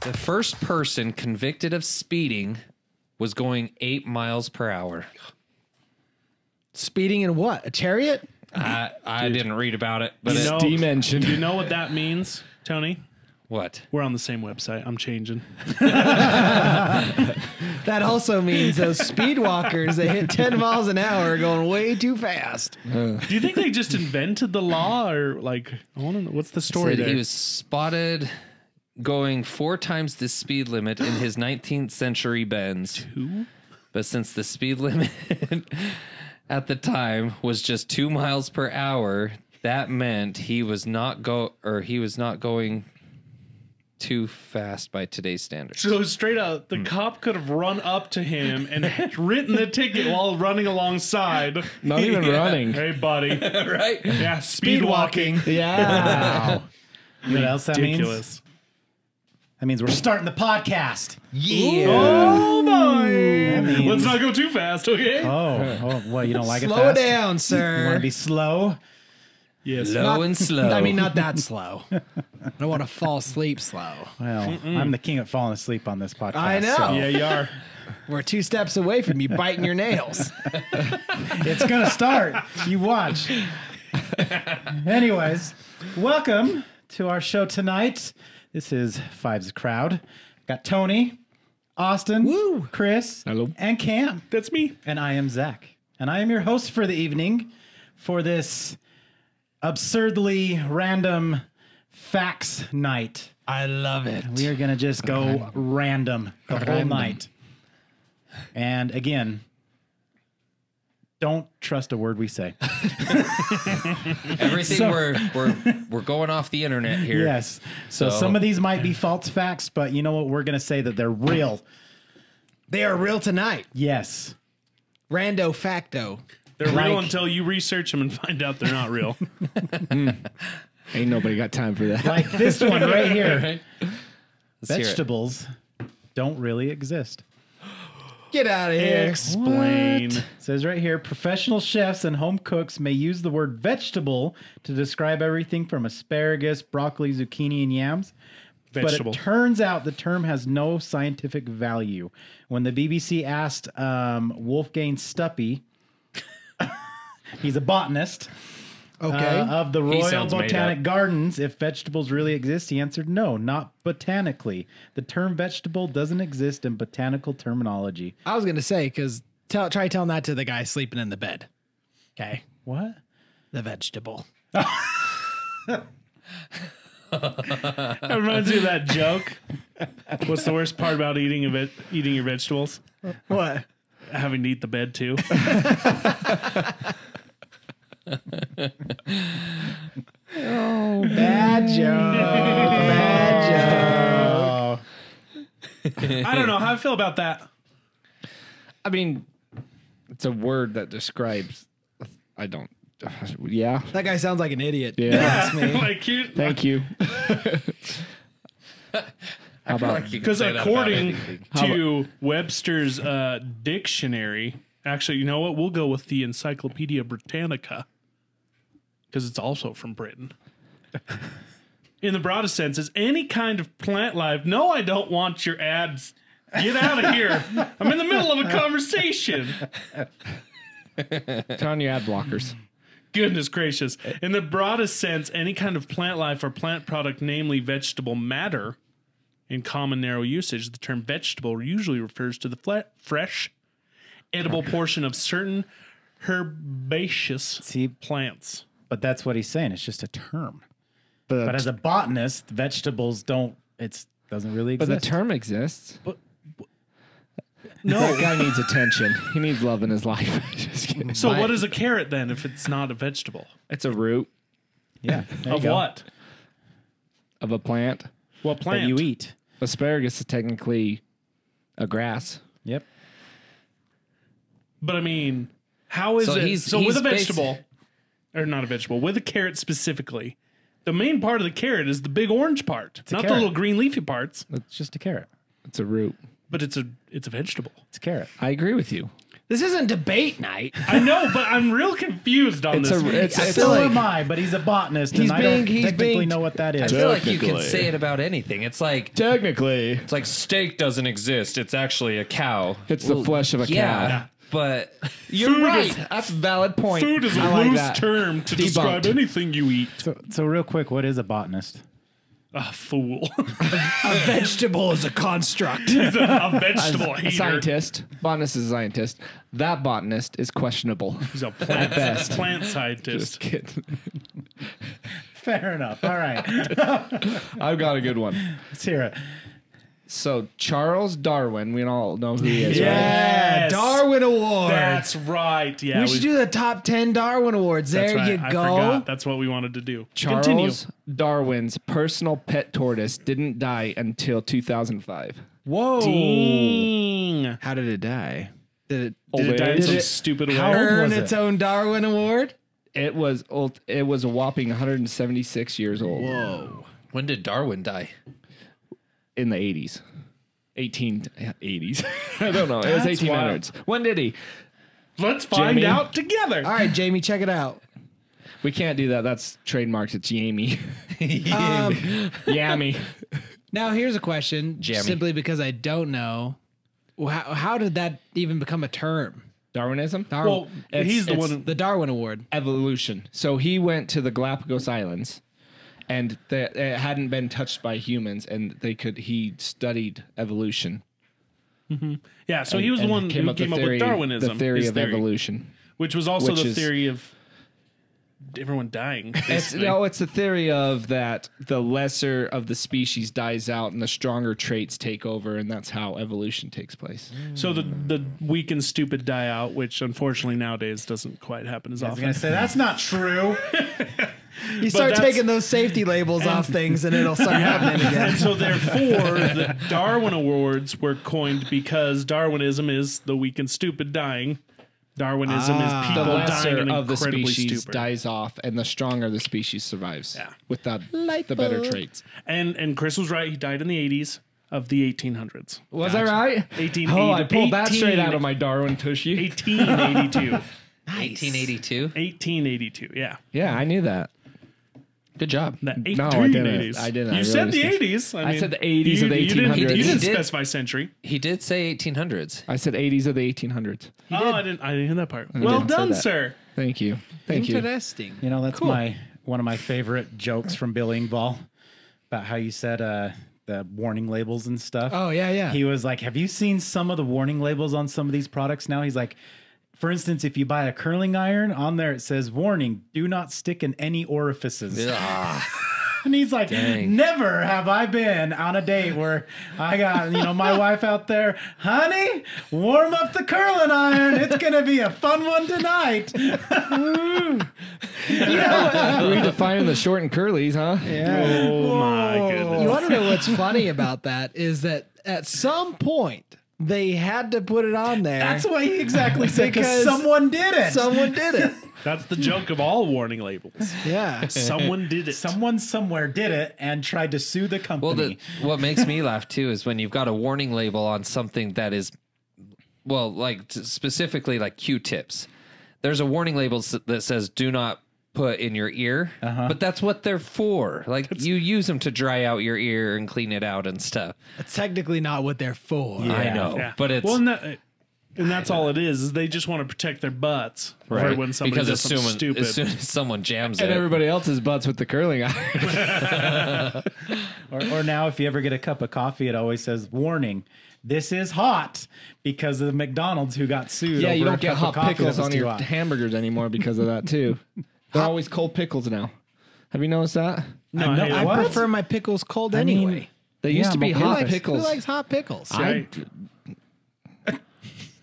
The first person convicted of speeding was going 8 miles per hour. Speeding in what? A chariot? I didn't read about it, but Steam engine. You know what that means, Tony? What? We're on the same website. I'm changing. That also means those speed walkers that hit 10 miles an hour are going way too fast. Do you think they just invented the law, or like, I want to know, what's the story there? He was spotted going 4 times the speed limit in his 19th century Benz. 2? But since the speed limit at the time was just 2 miles per hour, that meant he was not going too fast by today's standards. So straight out, the cop could have run up to him and written the ticket while running alongside. Not even running. Hey, buddy. Right? Yeah, speed walking. Yeah. You know what else that means? Ridiculous. That means we're starting the podcast. Yeah. Oh, boy. That means- Let's not go too fast, okay? Oh, what? You don't like it Slow fast? it down, You want sir. to be slow? Yes. Low and slow. I mean, not that slow. I don't want to fall asleep slow. Well, I'm the king of falling asleep on this podcast. I know. so Yeah, you are. We're 2 steps away from you biting your nails. it's going to start. You watch. Anyways, welcome to our show tonight. This is Five's Crowd. Got Tony, Austin, Chris, Hello. and Cam. That's me. And I am Zach. And I am your host for the evening for this absurdly random facts night. I love it. We are going to just go random the whole night. And again, don't trust a word we say. Everything we're going off the internet here. Yes. So some of these might be false facts, but you know what? We're going to say that they're real. They are real tonight. Yes. Rando facto. They're real Like- until you research them and find out they're not real. Ain't nobody got time for that. Like this one right here. Let's hear it. Vegetables don't really exist. Get out of here. Explain. It says right here, professional chefs and home cooks may use the word vegetable to describe everything from asparagus, broccoli, zucchini, and yams. Vegetable. But it turns out the term has no scientific value. When the BBC asked Wolfgang Stuppy, he's a botanist, Okay. of the He Royal sounds made Botanic up. Gardens, if vegetables really exist, he answered no, not botanically. The term vegetable doesn't exist in botanical terminology. I was going to say, because try telling that to the guy sleeping in the bed. Okay. What? The vegetable. That reminds me of that joke. What's the worst part about eating your vegetables? What? Having to eat the bed too. Bad joke. Bad joke. I don't know how I feel about that. I mean, it's a word that describes. I don't. Yeah. That guy sounds like an idiot. Yeah. That's me. Like you, Thank you. How about because according to Webster's dictionary, actually, you know what? We'll go with the Encyclopedia Britannica because it's also from Britain. In the broadest sense, is any kind of plant life. No, I don't want your ads. Get out of here. I'm in the middle of a conversation. turn on your ad blockers? Goodness gracious. In the broadest sense, any kind of plant life or plant product, namely vegetable matter, in common narrow usage, the term vegetable usually refers to the fresh, edible portion of certain herbaceous plants. But that's what he's saying. It's just a term. But as a botanist, vegetables doesn't really But exist. the term exists. No. That guy needs attention. He needs love in his life. Just kidding. So what is a carrot then if it's not a vegetable? It's a root yeah. there you Of go. what? of a plant. What plant? That you eat. Asparagus is technically a grass. Yep. But I mean, how is So it? he's- So with he's a vegetable, or not a vegetable, with a carrot specifically, the main part of the carrot is the big orange part, a not the carrot. little green leafy parts. It's just a carrot. It's a root. But it's a vegetable. It's a carrot. I agree with you. This isn't debate night. I know, but I'm real confused on this. So am I, but he's a botanist, and I don't technically know what that I is. feel like you can say it about anything. It's like Technically, steak doesn't exist. It's actually a cow. it's the flesh of a cow. But You're Food right. is- That's a valid point. Food is a I like loose that. term to Debunked. describe anything you eat. So real quick, what is a botanist? A fool. A vegetable is a construct. He's a vegetable A hater. scientist. Botanist is a scientist. That botanist is questionable. He's a plant scientist. Just kidding. Fair enough. All right. I've got a good one. Let's hear it. So Charles Darwin, we all know who he is, right? Yeah, Yes. Darwin Award. That's right. Yeah, we should do the top 10 Darwin Awards. that's There right. you I go. forgot. That's what we wanted to do. Charles Continue. Darwin's personal pet tortoise didn't die until 2005. Whoa. Dang. How did it die? Did Did it die in Did some it- stupid How way? old earn was its it? own Darwin Award? It was old. It was a whopping 176 years old. Whoa. when did Darwin die? In the 80s. 1880s. I don't know. It was That's 1800s. When did he? Let's find Jamie? out together. All right, Jamie, check it out. We can't do that. That's trademarked. It's Yammy. Yammy. Now, here's a question, Jammy. simply because I don't know. How did that even become a term? Darwinism? Well, he's the it's one. The Darwin Award. Evolution. So he went to the Galapagos Islands, and it hadn't been touched by humans, and he studied evolution. Yeah, so he was the one who came up with Darwinism. The theory his of evolution. which was also which the is- theory of everyone dying. basically. It's the theory of that the lesser of the species dies out and the stronger traits take over, and that's how evolution takes place. So the weak and stupid die out, which unfortunately nowadays doesn't quite happen as I was often. going to say, that's not true. You start that's- taking those safety labels off things and it'll start happening again. And so therefore, the Darwin Awards were coined because Darwinism is the weak and stupid dying. Darwinism is The people dying lesser and of the incredibly species stupid. dies off, and the stronger the species survives. Yeah. With the better traits. And Chris was right. He died in the 80s of the 1800s. Was I right? 1880 Oh, I pulled that straight out of my Darwin tushy. 1882. 1882. 1882, yeah. Yeah, I knew that. Good job. The 1880s. No, I didn't. I didn't. I You said the really 80s. I said the 80s of the you didn't- 1800s. You didn't He did. specify century. He did say 1800s. I said 80s of the 1800s. I didn't hear that part. Well didn't say done, that. sir. Thank you. Thank you. Interesting. You know, that's one of my favorite jokes from Bill Engvall about how you said the warning labels and stuff. Oh, yeah, yeah. He was like, have you seen some of the warning labels on some of these products now? He's like, for instance, if you buy a curling iron, on there it says, warning, do not stick in any orifices. And he's like, never have I been on a date where I got, my wife out there, honey, warm up the curling iron. It's going to be a fun one tonight. Redefining the short and curlies, huh? Yeah. Oh my goodness. You want to know what's funny about that is that at some point they had to put it on there. That's what he exactly said, because Because someone did it. someone did it. That's the joke of all warning labels. Yeah. Someone did it. Someone somewhere did it and tried to sue the Well, company. what makes me laugh too is when you've got a warning label on something that is, well, like specifically like Q-tips. There's a warning label that says "Do not put in your ear," but that's what they're for. Like you use them to dry out your ear and clean it out and stuff. It's technically not what they're for. I know, Yeah. but it's well, and that's all it is they just want to protect their butts for when somebody because does something stupid. as soon as someone jams And it, everybody else's butts with the curling iron. Or now, if you ever get a cup of coffee, it always says, warning, this is hot, because of the McDonald's who got sued. Yeah, over you a don't get cup hot of coffee that pickles was on too your hot. hamburgers anymore because of that, too. They're always cold pickles now. Have you noticed that? No, I know- hey, I What? prefer my pickles cold I mean, anyway. They used to be I'm okay hot with it. Who pickles. likes hot pickles?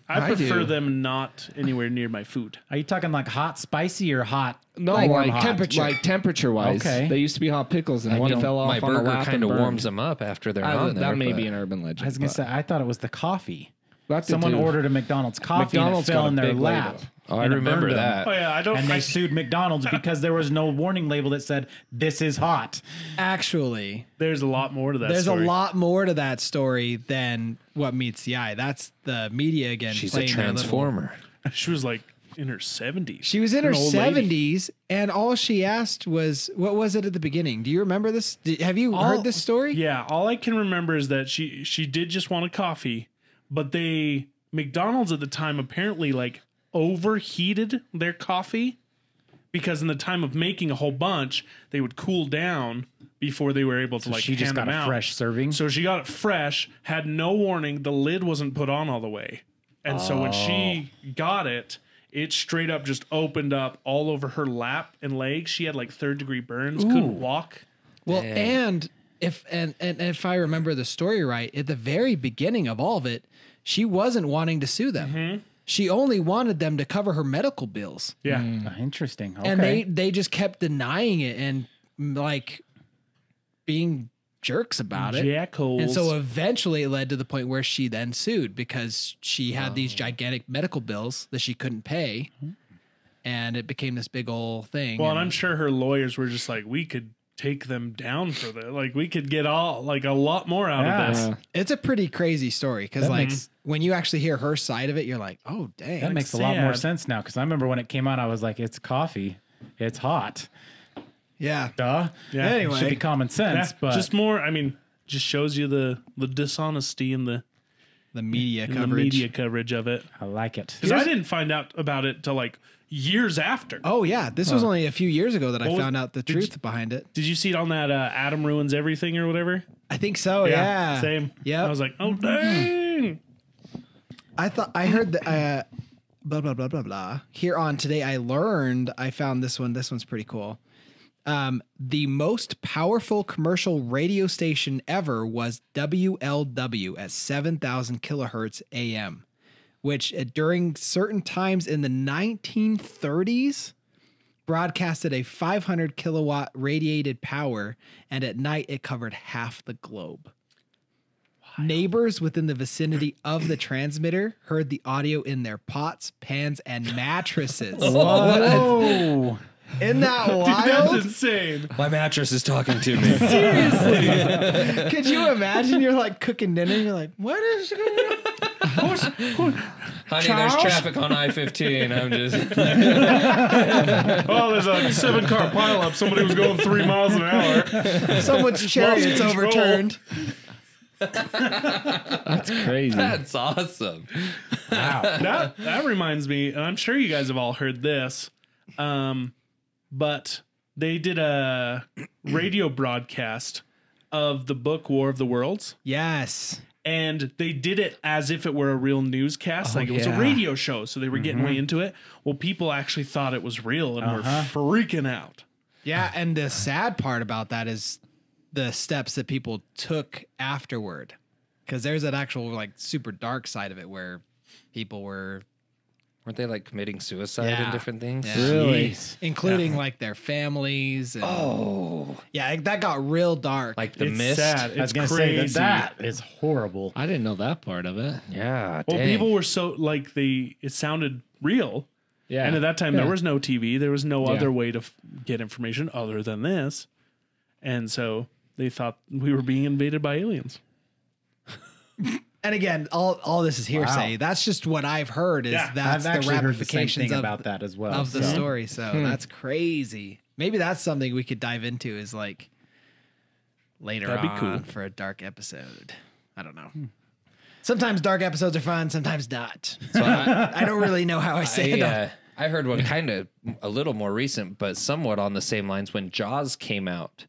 I prefer do. them not anywhere near my food. Are you talking like hot spicy or hot? No, Like like, temperature. temperature wise. Okay. They used to be hot pickles, and one fell off my on a burger lap kind and of burned. warms them up after they're on there. That may but- be an urban legend. I was going to but- say, I thought it was the coffee. Someone ordered a McDonald's coffee McDonald's and it fell got a in their big lap. label. Oh, I and it remember burned 'em. that. Oh yeah, I don't. And they sued McDonald's because there was no warning label that said, "This is hot." Actually, There's a lot more to that. there's story. a lot more to that story than what meets the eye. That's the media again. She's a playing their little- transformer. She was like in her 70s. She was in her An old lady. 70s, and all she asked was, "What was it at the beginning?" Do you remember this? Have you heard this story? Yeah, all I can remember is that she did just want a coffee, but McDonald's at the time apparently like overheated their coffee because in the time of making a whole bunch, they would cool down before they were able to like She just hand got them a out. fresh serving. So she got it fresh, had no warning. The lid wasn't put on all the way. And so when she got it, it straight up just opened up all over her lap and legs. She had like 3rd-degree burns, couldn't walk. Well, and if I remember the story right, at the very beginning of all of it, she wasn't wanting to sue them. Mm-hmm. She only wanted them to cover her medical bills. Yeah. Interesting. Okay. And they just kept denying it and like being jerks about it. Jackals. And so eventually it led to the point where she then sued because she had these gigantic medical bills that she couldn't pay. And it became this big old thing. Well, and I'm sure her lawyers were just like, we could take them down for that. Like we could get a lot more out of this. It's a pretty crazy story because like when you actually hear her side of it, you're like, oh, dang. that makes a lot more sad. sense now because I remember when it came out, I was like, "It's coffee, it's hot." Yeah. Duh. Yeah. Anyway. Should be common sense, Yeah, but just more. I mean, just shows you the dishonesty in the media in coverage. the media coverage of it. I like it. Because I didn't find out about it till like years after. Oh, yeah. This was only a few years ago that I What was- found out the did truth you- behind it. Did you see it on that Adam Ruins Everything or whatever? I think so. Yeah. Same. Yep. I was like, oh dang. I heard that blah blah blah blah blah. Here on Today I Learned, I found this one. This one's pretty cool. The most powerful commercial radio station ever was WLW at 7,000 kilohertz AM, which during certain times in the 1930s broadcasted a 500 kilowatt radiated power, and at night it covered half the globe. Neighbors within the vicinity of the transmitter heard the audio in their pots, pans, and mattresses. Whoa. Isn't that That's wild? insane. My mattress is talking to me. Seriously. Could you imagine you're like cooking dinner and you're like, what is going on? Honey, there's traffic on I-15. I'm just... Oh, there's a 7-car pileup. Somebody was going 3 miles an hour. Someone's chariot's control. overturned. That's crazy. That's awesome. That reminds me, and I'm sure you guys have all heard this, but they did a radio broadcast of the book War of the Worlds. Yes. And they did it as if it were a real newscast, like it was a yeah. radio show. So they were getting way into it. Well, people actually thought it was real and were freaking out. Yeah, and the sad part about that is the steps that people took afterward. Because there's that actual like super dark side of it where people were Weren't they like committing suicide Yeah. and different things? Yeah. Really? including like their families. And, yeah, that got real dark. Like the It's mist? sad. I was It's gonna crazy. say that is horrible. I didn't know that part of it. Yeah, Well, dang. people were so like it sounded real. Yeah. And at that time, there was no TV. There was no Yeah. other way to get information other than this. And so they thought we were being invaded by aliens. And again, all this is hearsay. Wow. That's just what I've heard. Is Yeah, that's I've the actually heard the same ramifications thing of about that as well. of the so. story. So that's crazy. Maybe that's something we could dive into. Is like later That'd be on cool. for a dark episode. I don't know. Sometimes dark episodes are fun. Sometimes not. So I don't really know how I say it. I heard one kind of a little more recent, but somewhat on the same lines. When Jaws came out,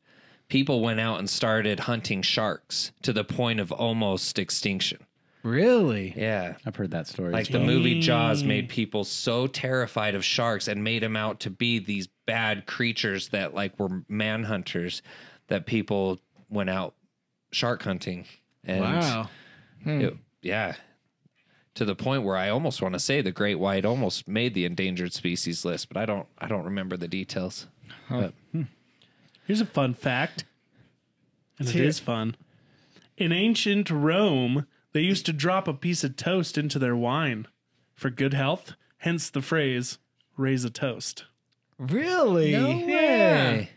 people went out and started hunting sharks to the point of almost extinction. Really? Yeah. I've heard that story. Like the movie Jaws made people so terrified of sharks and made them out to be these bad creatures that like were manhunters that people went out shark hunting. And Wow. yeah. To the point where I almost want to say the great white almost made the endangered species list, but I don't remember the details. But Here's a fun fact. And it hear is fun. In ancient Rome, They used to drop a piece of toast into their wine for good health, hence the phrase, raise a toast. Really? Hey.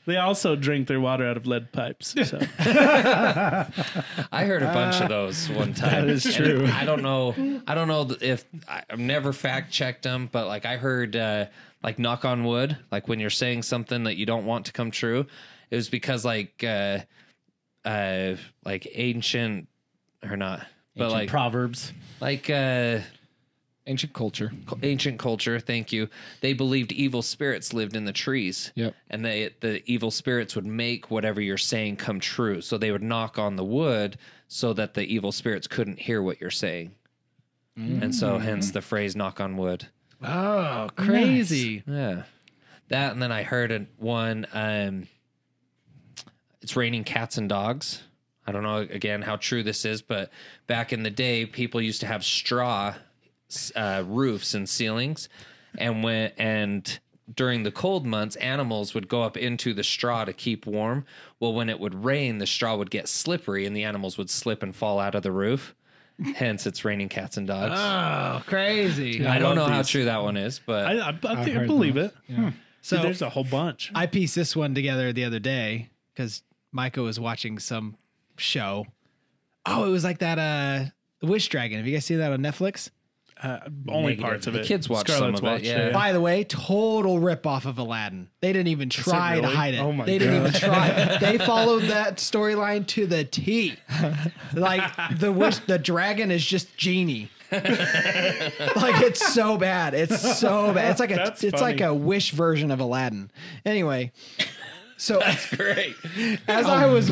They also drink their water out of lead pipes. So. I heard a bunch of those one time. That is true. I don't know if I've never fact checked them, but like I heard, like knock on wood, like when you're saying something that you don't want to come true, it was because like ancient or not, but Ancient like proverbs. like Ancient culture. ancient culture. Thank you. They believed evil spirits lived in the trees. Yep. And the evil spirits would make whatever you're saying come true. So they would knock on the wood so that the evil spirits couldn't hear what you're saying. And so hence the phrase knock on wood. Oh, crazy. Yeah. That, and then I heard one, it's raining cats and dogs. I don't know, again, how true this is, but back in the day, people used to have straw roofs and ceilings. And during the cold months, animals would go up into the straw to keep warm. Well, when it would rain, the straw would get slippery and the animals would slip and fall out of the roof. Hence, it's raining cats and dogs. Oh, crazy. I don't know how true that one is, but I think I believe it. Yeah. So There's a whole bunch. I pieced this one together the other day because Micah was watching some show. Oh, it was like that Wish Dragon. Have you guys seen that on Netflix? Only Negative. parts of The it. kids watch Scarlett's some of it, watched yeah. By the way, total ripoff of Aladdin. They didn't even try to really? hide it. Oh my they didn't even try. They followed that storyline to the T. Like the dragon is just genie. Like it's so bad. It's so bad. It's like That's it's like funny. a Wish version of Aladdin. Anyway, so great. as I was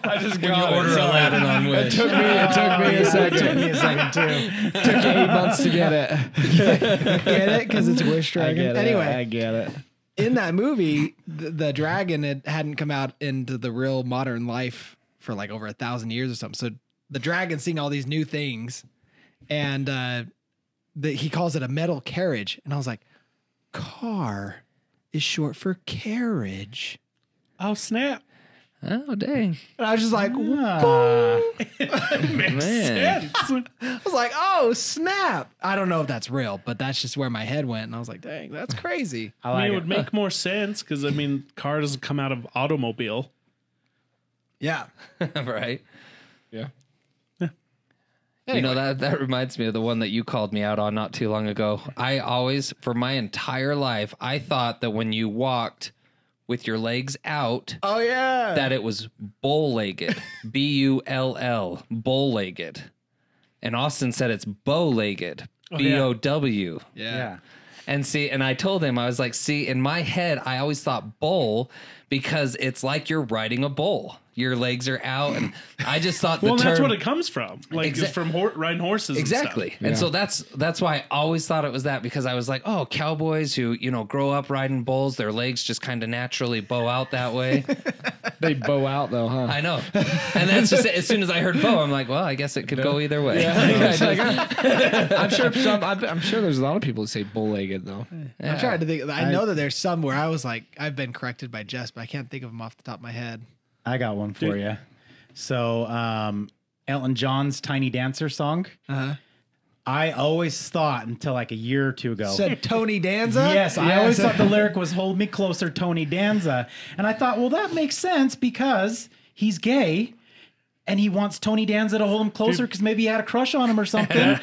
I just When you order Aladdin on Wish. It took me a second. Took me a second too. Took 8 months to get it. get it because it's Wish Dragon. Anyway, I get it. in that movie, the dragon hadn't come out into the real modern life for like over 1,000 years or something. So the dragon's seeing all these new things, and he calls it a metal carriage. And I was like, car is short for carriage. Oh, snap. Oh, dang. And I was just like, Ah. Man. I was like, oh, snap. I don't know if that's real, but that's just where my head went. And I was like, dang, that's crazy. I I like mean, it it. would make more sense because, I mean, car doesn't come out of automobile. Yeah. Right. Yeah. You know, that reminds me of the one that you called me out on not too long ago. I always, for my entire life, I thought that when you walked with your legs out, Oh, yeah. that it was bow-legged. B-U-L-L, bow-legged. And Austin said it's bow-legged. yeah. B-O-W. Yeah. And see, and I told him, I was like, see, in my head, I always thought bowl because it's like you're riding a bull. Your legs are out, and I just thought the Well, term. that's what it comes from. Like, Exa- it's from riding horses. Exactly. And so that's why I always thought it was that, because I was like, oh, cowboys who, you know, grow up riding bulls, their legs just kind of naturally bow out that way. They bow out though, huh? I know. And that's just as soon as I heard bow, I'm like, well, I guess it could go either way. I'm sure I'm sure there's a lot of people who say bull-legged though. I'm trying to think. I know that there's some where I was like, I've been corrected by Jess, but I can't think of them off the top of my head. I got one for you. So, Elton John's Tiny Dancer song. I always thought until like a year or two ago. Said Tony Danza? Yes, I always thought the lyric was "Hold me closer, Tony Danza," and I thought, well, that makes sense because he's gay. And he wants Tony Danza to hold him closer because maybe he had a crush on him or something.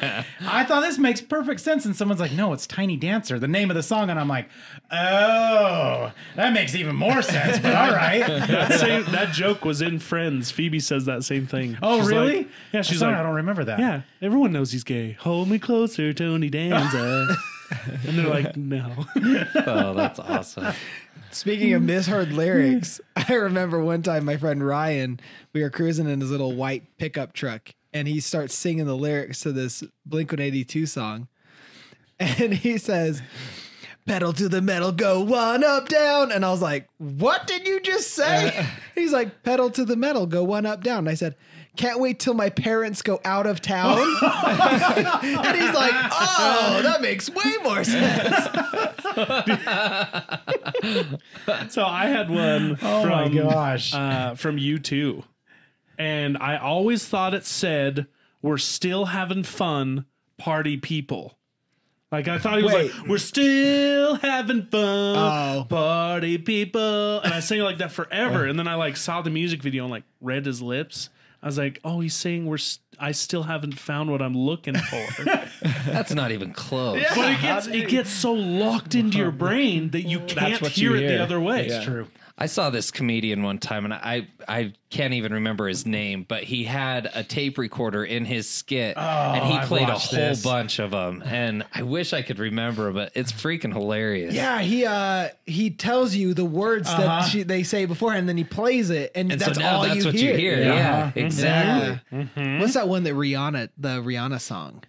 I thought this makes perfect sense. And someone's like, no, it's Tiny Dancer, the name of the song. And I'm like, oh, that makes even more sense. But all right. That joke was in Friends. Phoebe says that same thing. Oh, She's really? like- yeah, she's Sorry, like, I don't remember that. yeah, everyone knows he's gay. Hold me closer, Tony Danza. And they're like, no. Oh, that's awesome. Speaking of misheard lyrics, I remember one time my friend Ryan, we were cruising in his little white pickup truck, and he starts singing the lyrics to this Blink-182 song. And he says, pedal to the metal, go one up, down. And I was like, what did you just say? He's like, pedal to the metal, go one up, down. And I said, can't wait till my parents go out of town. And he's like, oh, that makes way more sense. So I had one Oh my gosh. from U2. and I always thought it said, "We're still having fun, party people." Like I thought he was Wait. like, "We're still having fun, party people," and I sang it like that forever. And then I like saw the music video and like read his lips. I was like, "Oh, he's saying I still haven't found what I'm looking for." That's not even close. But it gets so locked into your brain that you can't what hear you it hear. the other way. Yeah. True. I saw this comedian one time, and I can't even remember his name, but he had a tape recorder in his skit, and he I've played a watched whole this. bunch of them. And I wish I could remember, but it's freaking hilarious. Yeah, he tells you the words that they say beforehand, and then he plays it, and And that's so now all that's you what hear. you hear. Yeah, exactly. Yeah. What's that one that the Rihanna song?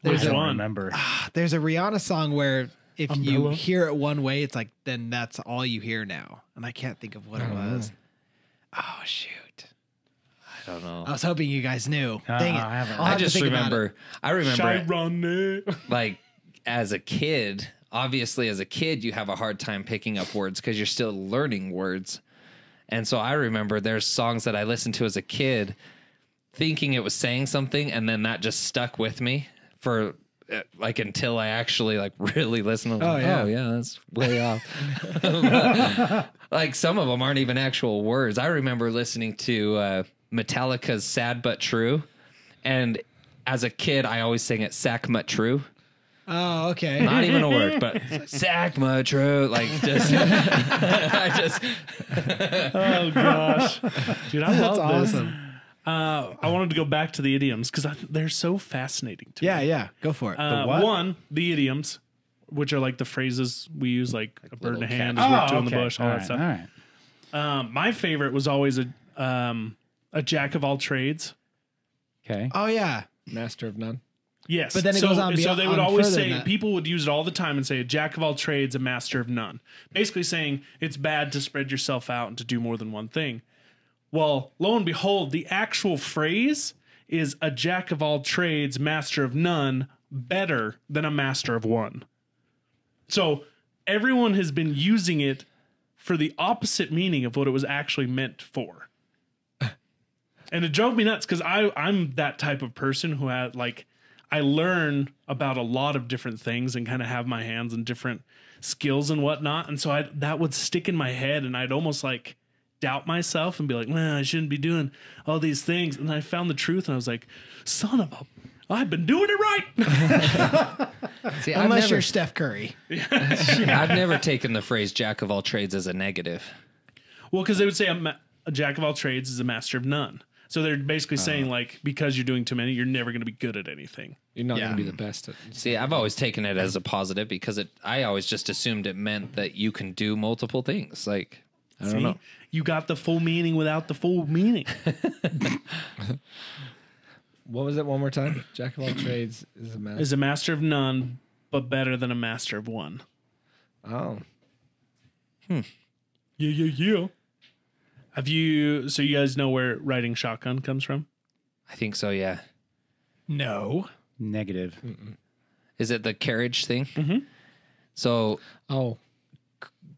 Which I don't one? remember. There's a Rihanna song where if you Umbrella? hear it one way, it's like, then that's all you hear now. And I can't think of what it was. Oh, shoot. I don't know. I was hoping you guys knew. Dang it. I haven't. I'll I have to just think about remember. I remember. Chironic. Like as a kid, obviously as a kid you have a hard time picking up words because you're still learning words. And so I remember there's songs that I listened to as a kid thinking it was saying something, and then that just stuck with me for like until I actually like really listened. Oh, yeah. Oh yeah, that's way off. Like some of them aren't even actual words. I remember listening to Metallica's "Sad But True," and as a kid I always sang it "Sack Mut True." Oh, okay. Not even a word, but "Sack Mut True." Like just, I just. Oh gosh, dude, I That's love this. awesome. I wanted to go back to the idioms because they're so fascinating to me. Yeah, go for it. what? One, the idioms, which are like the phrases we use, like a bird in the little hand catch- is worth two in the okay. bush, all All that right, stuff. all right. My favorite was always a jack of all trades. Okay. Oh, yeah. Master of none. Yes, But then it so, goes on So beyond- they would on always further say, than that. people would use it all the time and say, a jack of all trades, a master of none. Basically saying it's bad to spread yourself out and to do more than one thing. Well, lo and behold, the actual phrase is a jack of all trades, master of none, better than a master of one. So everyone has been using it for the opposite meaning of what it was actually meant for. And it drove me nuts because I'm that type of person who had like, I learn about a lot of different things and kind of have my hands in different skills and whatnot. And so that would stick in my head, and I'd almost like doubt myself and be like, I shouldn't be doing all these things. And I found the truth, and I was like, son of a, I've been doing it right. See, Unless you're Steph Curry. I've never taken the phrase "jack of all trades" as a negative. Well, because they would say a jack of all trades is a master of none. So they're basically saying like, because you're doing too many, you're never going to be good at anything. You're not Yeah. going to be the best at. See, I've always taken it as a positive because I always just assumed it meant that you can do multiple things. Like, I don't know. You got the full meaning without the full meaning. What was it one more time? Jack of all trades is a master. Is a master of none, but better than a master of one. Oh. Yeah. Have you? So you guys know where riding shotgun comes from? I think so. Yeah. No. Negative. Is it the carriage thing? Mm-hmm. So Oh.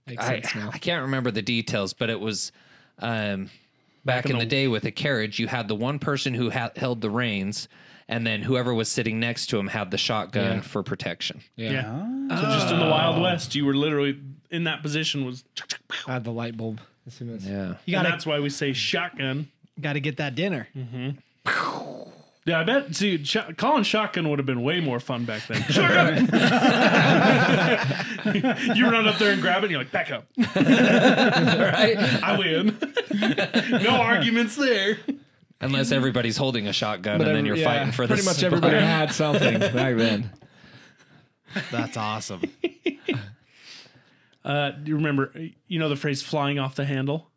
Makes sense now. I can't remember the details, but it was back in the day with a carriage. You had the one person who held the reins, and then whoever was sitting next to him had the shotgun Yeah. for protection. Yeah. So just in the Wild West, you were literally in that position. Was Add the light bulb. As soon as Yeah. You and gotta that's why we say shotgun. get that dinner. Yeah, I bet. See, calling shotgun would have been way more fun back then. Shotgun! You run up there and grab it, and you're like, back up. Right? I win. No arguments there. Unless everybody's holding a shotgun, and then you're fighting for the pretty much spot. everybody had something back then. That's awesome. Do you remember, the phrase flying off the handle?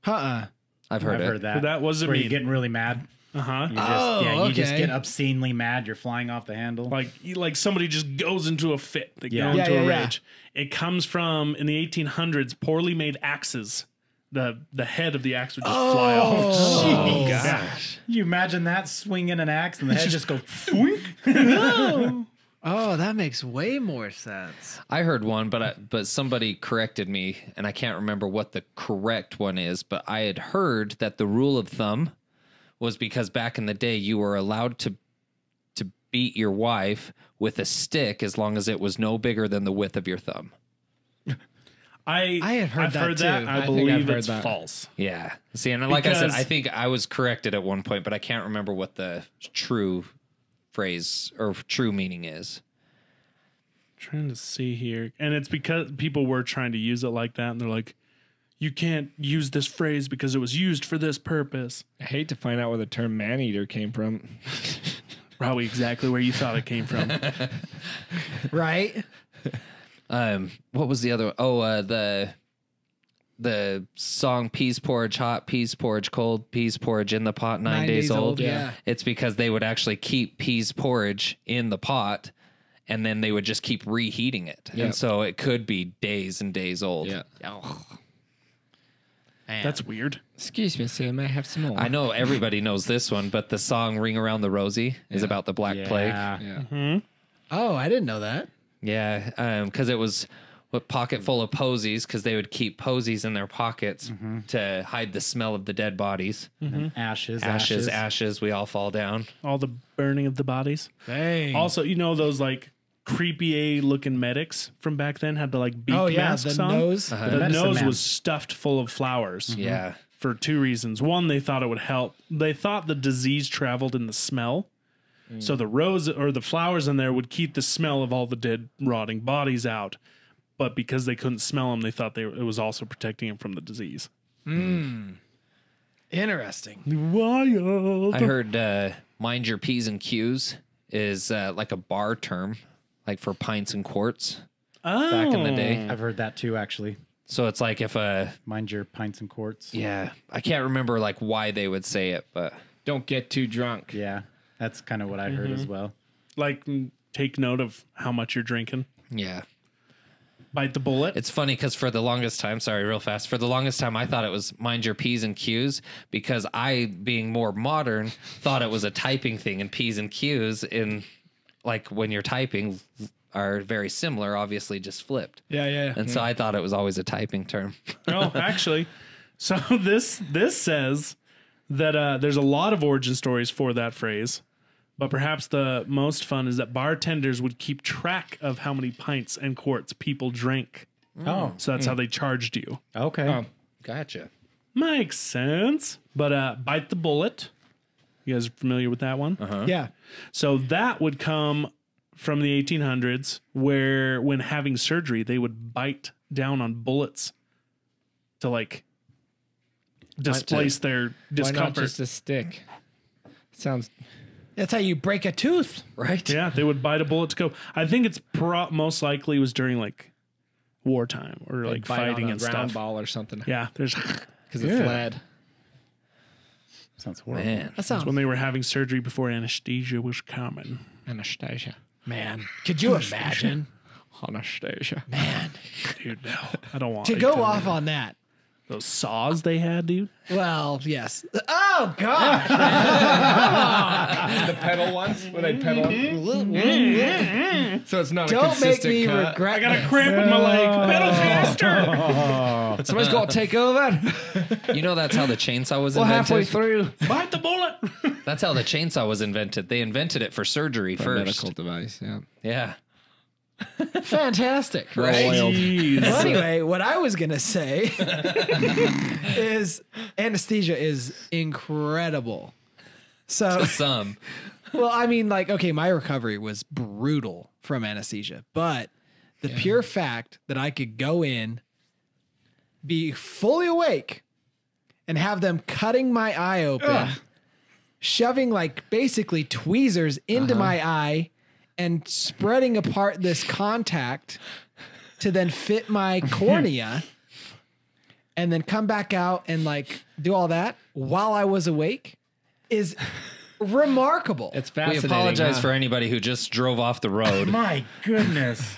Uh-uh. I've heard I've it. heard that. That was where mean. you're getting really mad. Uh-huh. You just, Oh, you just okay. get obscenely mad. You're flying off the handle. Like somebody just goes into a fit. They Yeah. go into a Yeah. rage. It comes from, in the 1800s, poorly made axes. The head of the axe would just fly off. Oh, gosh. You imagine that swinging an axe and the head just go Swink. Oh, that makes way more sense. I heard one, but somebody corrected me, and I can't remember what the correct one is. But I had heard that the rule of thumb was because back in the day you were allowed to beat your wife with a stick as long as it was no bigger than the width of your thumb. I've heard that. too. I think believe I've heard it's that. false. Yeah. See, and like I said, Because- I think I was corrected at one point, but I can't remember what the true phrase or true meaning is. Trying to see here, and it's because people were trying to use it like that, and they're like, "You can't use this phrase because it was used for this purpose." I hate to find out where the term man-eater came from. Probably exactly where you thought it came from. Right? What was the other one? Oh, the song Peas Porridge Hot, Peas Porridge Cold, Peas Porridge in the Pot 9 days old. Yeah. It's because they would actually keep peas porridge in the pot and then they would just keep reheating it. Yeah. And so it could be days and days old. Yeah. That's weird. Excuse me, sir. May I have some more? I know everybody knows this one, but the song Ring Around the Rosie is about the Black Plague. Yeah. Oh, I didn't know that. Yeah, because it was a pocket full of posies because they would keep posies in their pockets to hide the smell of the dead bodies. Ashes, we all fall down. All the burning of the bodies. Dang. Also, you know those like creepy looking medics from back then had the like beak Oh yeah, masks the on. nose. The medicine nose man. was stuffed full of flowers. Yeah. For two reasons. One, they thought it would help. They thought the disease traveled in the smell. So the rose or the flowers in there would keep the smell of all the dead, rotting bodies out. But because they couldn't smell them, they thought it was also protecting them from the disease. Interesting. Wild. I heard mind your P's and Q's is like a bar term, like for pints and quarts back in the day. I've heard that too, actually. So it's like if Mind your pints and quarts. yeah, I can't remember like why they would say it, but Don't get too drunk. Yeah, that's kind of what I heard as well. Like, take note of how much you're drinking. yeah. Bite the bullet. It's funny because for the longest time, for the longest time, I thought it was mind your P's and Q's because I, being more modern, thought it was a typing thing, and P's and Q's in like when you're typing are very similar, obviously just flipped. Yeah. And so I thought it was always a typing term. Oh, actually. So this says that there's a lot of origin stories for that phrase. But perhaps the most fun is that bartenders would keep track of how many pints and quarts people drank. Oh, So that's how they charged you. okay. Oh. Gotcha. Makes sense. But bite the bullet. You guys are familiar with that one? Yeah. So that would come from the 1800s where when having surgery, they would bite down on bullets to like displace their Why not discomfort. just a stick? Sounds. That's how you break a tooth. Right? Yeah, they would bite a bullet to go. I think it's most likely was during like wartime or like bite fighting on a and round stuff. ball or something. Yeah, there's Because it's lead. Sounds horrible. Man. That sounds when they were having surgery before anesthesia was common. Anastasia. man. Could you imagine? Anastasia. Dude, no, I don't want To go off on that. those saws they had, dude. Well, yes. Oh gosh. The pedal ones where they pedal. So it's not a Don't make consistent me cut. regret. I got a cramp in my leg. Pedal faster. Somebody's got to take over. You know that's how the chainsaw was Well, halfway invented? through. Bite the bullet. That's how the chainsaw was invented. They invented it for surgery first. Medical device, yeah. Yeah. Fantastic. Jeez. Well, anyway, what I was gonna say is anesthesia is incredible. So, Some. well, I mean, like, okay, my recovery was brutal from anesthesia, but the pure fact that I could go in, be fully awake, and have them cutting my eye open, shoving like basically tweezers into my eye, and spreading apart this contact to then fit my cornea and then come back out and like do all that while I was awake is remarkable. It's We fascinating. apologize huh? for anybody who just drove off the road. My goodness.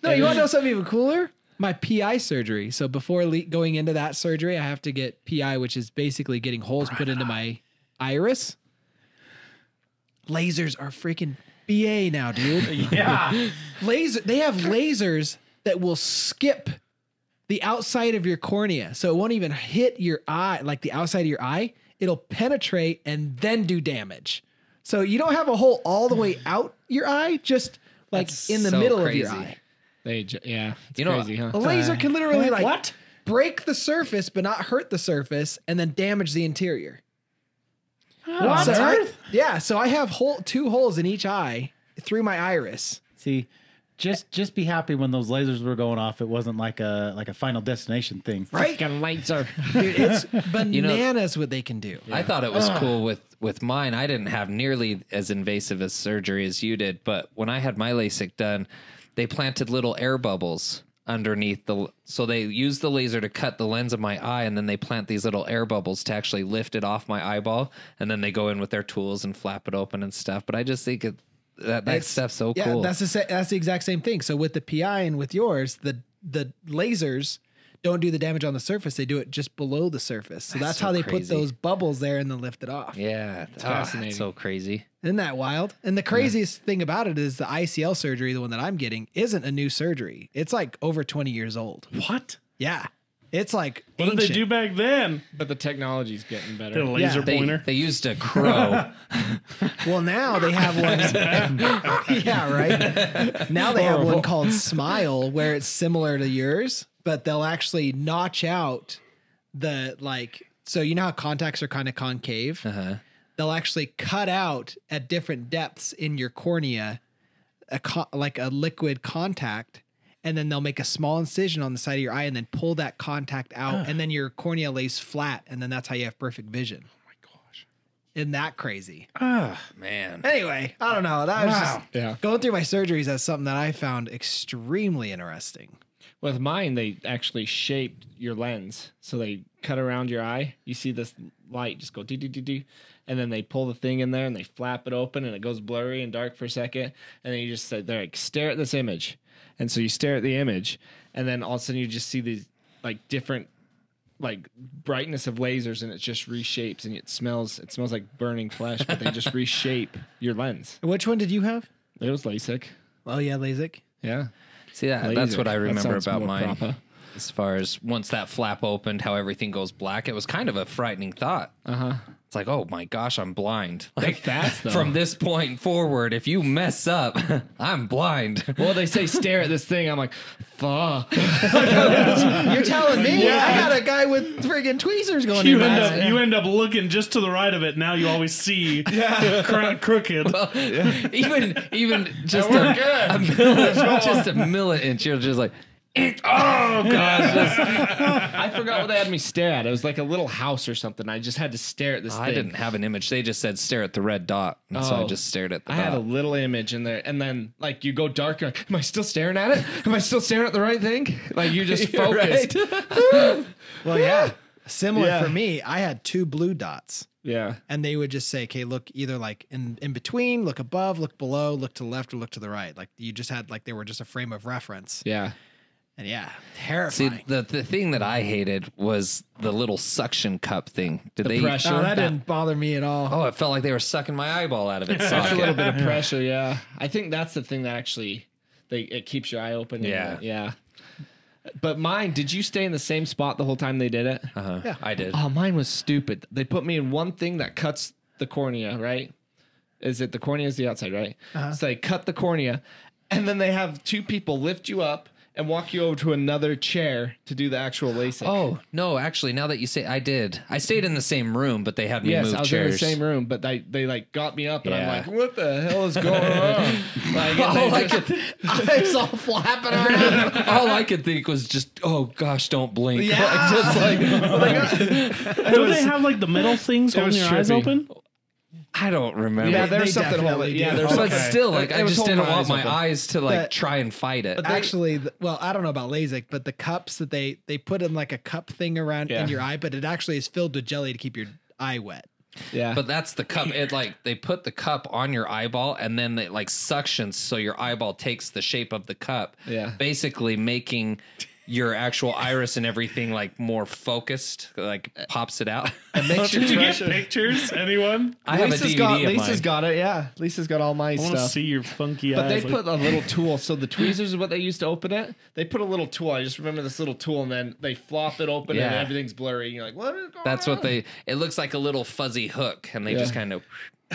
No, you want to know something even cooler? My PI surgery. So before going into that surgery, I have to get PI, which is basically getting holes put into my iris. Lasers are freaking BA now, dude. Yeah. They have lasers that will skip the outside of your cornea. So it won't even hit your eye, like the outside of your eye. It'll penetrate and then do damage. So you don't have a hole all the way out your eye, just like That's in the so middle crazy. of your eye. It's You know, crazy, huh? A laser can literally like What? break the surface but not hurt the surface and then damage the interior. What? So so I have 2 holes in each eye through my iris. See, just be happy when those lasers were going off. It wasn't like a Final Destination thing. Right? Fucking laser. Dude, it's bananas what they can do. I thought it was cool with mine. I didn't have nearly as invasive a surgery as you did, but when I had my LASIK done, they planted little air bubbles underneath so they use the laser to cut the lens of my eye, and then they plant these little air bubbles to actually lift it off my eyeball, and then they go in with their tools and flap it open and stuff. But I just think that stuff's so cool. That's the exact same thing. So with the PI and with yours, the lasers don't do the damage on the surface. They do it just below the surface. So that's so how they crazy. put those bubbles there and then lift it off. Yeah, it's fascinating. so crazy. Isn't that wild? And the craziest thing about it is the ICL surgery, the one that I'm getting, isn't a new surgery. It's like over 20 years old. What? Yeah. It's like What did they ancient. do back then? But the technology's getting The better. laser pointer. They used a crow. Well, now they have one. Yeah, right. Now they have one called Smile, where it's similar to yours, but they'll actually notch out the So you know how contacts are kind of concave. They'll actually cut out at different depths in your cornea, like a liquid contact, and then they'll make a small incision on the side of your eye and then pull that contact out, and then your cornea lays flat, and then that's how you have perfect vision. Oh my gosh. Isn't that crazy? Man. Anyway, I don't know. That was just Yeah. going through my surgeries as something that I found extremely interesting. With mine, they actually shaped your lens. So they cut around your eye. You see this light just go dee-dee-dee-dee. And then they pull the thing in there and they flap it open and it goes blurry and dark for a second. And then you just sit there, like, stare at this image. And so you stare at the image. And then all of a sudden you just see these like different like brightness of lasers, and it just reshapes, and it smells like burning flesh, but they just reshape your lens. Which one did you have? It was LASIK. Oh yeah, LASIK. Yeah. See, that's Laser. what I That remember sounds about more mine. proper. As far as once that flap opened, how everything goes black, it was kind of a frightening thought. It's like, oh my gosh, I'm blind. Like fast, though. from this point forward, if you mess up, I'm blind. Well, they say stare at this thing. I'm like, fuck. You're telling me? I got a guy with friggin' tweezers going in. You end up looking just to the right of it. Now you always see crooked. even just a milli-inch, you're just like, oh gosh. I forgot what they had me stare at. It was like a little house or something. I just had to stare at this thing. I didn't have an image. They just said stare at the red dot, and so I just stared at the I dot. had a little image in there, and then like you go dark. You're like, am I still staring at it? Am I still staring at the right thing? Like you just focused. Well, yeah. Similar for me. I had 2 blue dots. Yeah. And they would just say, okay, look either like in between, look above, look below, look to the left, or look to the right. Like you just had like they were just a frame of reference. Yeah. And yeah, See, terrifying. the thing that I hated was the little suction cup thing. Did they? pressure. Oh, that didn't bother me at all. Oh, it felt like they were sucking my eyeball out of its It's a little socket. bit of pressure. Yeah. I think that's the thing that actually it keeps your eye open. Yeah. Yeah. But mine, did you stay in the same spot the whole time they did it? Yeah, I did. Oh, mine was stupid. They put me in one thing that cuts the cornea, right? Is it the cornea is the outside, right? So they cut the cornea, and then they have 2 people lift you up and walk you over to another chair to do the actual LASIK. Oh no! Actually, now that you say, I did. I stayed in the same room, but they had me yes, move I was chairs. in the same room, but they like got me up, and I'm Yeah. like, what the hell is going on? Like, and they just- It's all flapping around. All I could think was just, oh gosh, don't blink. Yeah. Like, just like, Don't they have like the metal things holding was your eyes trippy. open? I don't remember. yeah, there's They something holding. definitely Yeah, do. there's But something. still, like, I It was just didn't holding my want eyes my open. eyes to like But- try and fight it. Actually, well, I don't know about LASIK, but the cups that they put in like a cup thing around Yeah. in your eye, but it actually is filled with jelly to keep your eye wet. Yeah, But that's the cup. It like they put the cup on your eyeball, and then it like suctions so your eyeball takes the shape of the cup. Yeah. Basically making your actual iris and everything like more focused, like pops it out. Did you get pictures? Anyone? I have a DVD of Lisa's mine. got it. Yeah, Lisa's got all my I want to stuff. see your funky But eyes. they put a little tool. So the tweezers is what they used to open it. They put a little tool. I just remember this little tool, and then they flop it open, and Yeah. everything's blurry. And you're like, what is going That's on? what they. It looks like a little fuzzy hook, and they just kind of.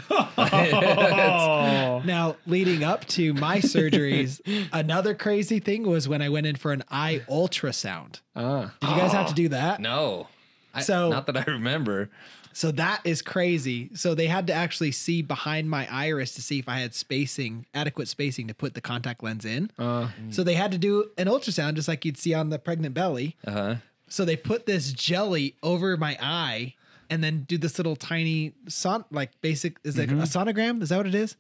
Oh. Now, leading up to my surgeries, another crazy thing was when I went in for an eye ultrasound. Ah. Did you guys have to do that? No. So- not that I remember. So that is crazy. So they had to actually see behind my iris to see if I had spacing, adequate spacing to put the contact lens in. So they had to do an ultrasound just like you'd see on the pregnant belly. Uh-huh. So they put this jelly over my eye and then do this little tiny is it a sonogram? Is that what it is?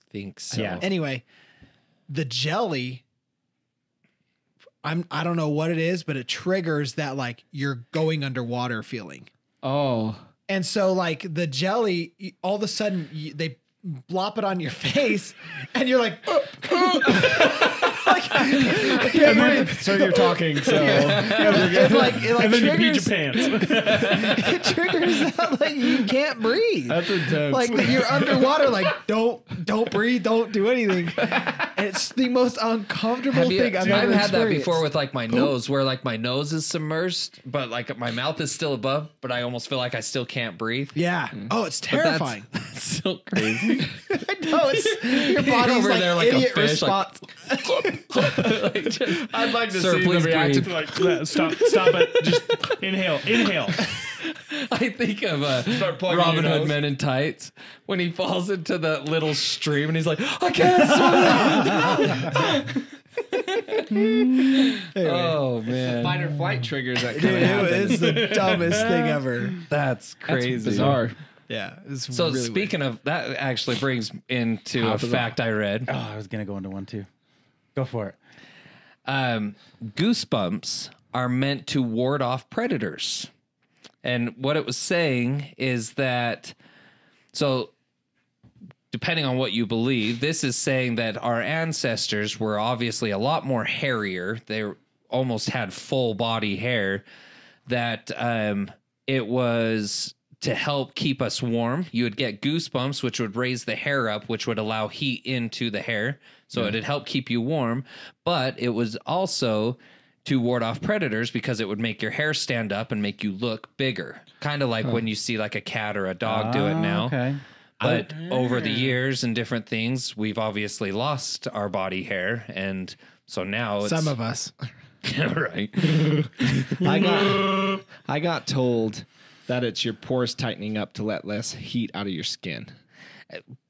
Think so. Yeah. Anyway, the jelly, I don't know what it is, but it triggers that like you're going underwater feeling. Oh. And so like the jelly, all of a sudden they blop it on your face and you're like, So you're talking. So it like And then you beat triggers, your pants. it triggers that like you can't breathe. that's intense. Like you're underwater, like don't breathe, don't do anything. And it's the most uncomfortable thing I've ever had that experienced. before with like my nose, where like my nose is submersed, but like my mouth is still above, but I almost feel like I still can't breathe. Yeah. Oh, it's But that's- terrifying. That's so crazy. No, it's your body's over like there like a idiot fish, like- response. Like, just- I'd like to Sir, see the please reaction. breathe. Like, stop it. Just inhale. I think of Start plugging Robin your Hood nose. Men in Tights when he falls into the little stream and he's like, I can't swim. Oh man, Fight or flight triggers that Dude, kind of it happen. is the dumbest thing ever. that's crazy. Bizarre. Yeah. It's So really speaking of that, actually brings into a fact I read. Oh, I was gonna go into one too. Go for it. Goosebumps are meant to ward off predators. And what it was saying is that, so depending on what you believe, this is saying that our ancestors were obviously a lot more hairier. They almost had full body hair, that it was to help keep us warm. You would get goosebumps, which would raise the hair up, which would allow heat into the hair. So it'd help keep you warm. But it was also to ward off predators because it would make your hair stand up and make you look bigger. Kind of like when you see like a cat or a dog do it now. Okay. But over the years and different things, we've obviously lost our body hair. And so now it's... Some of us. right. I got told that it's your pores tightening up to let less heat out of your skin.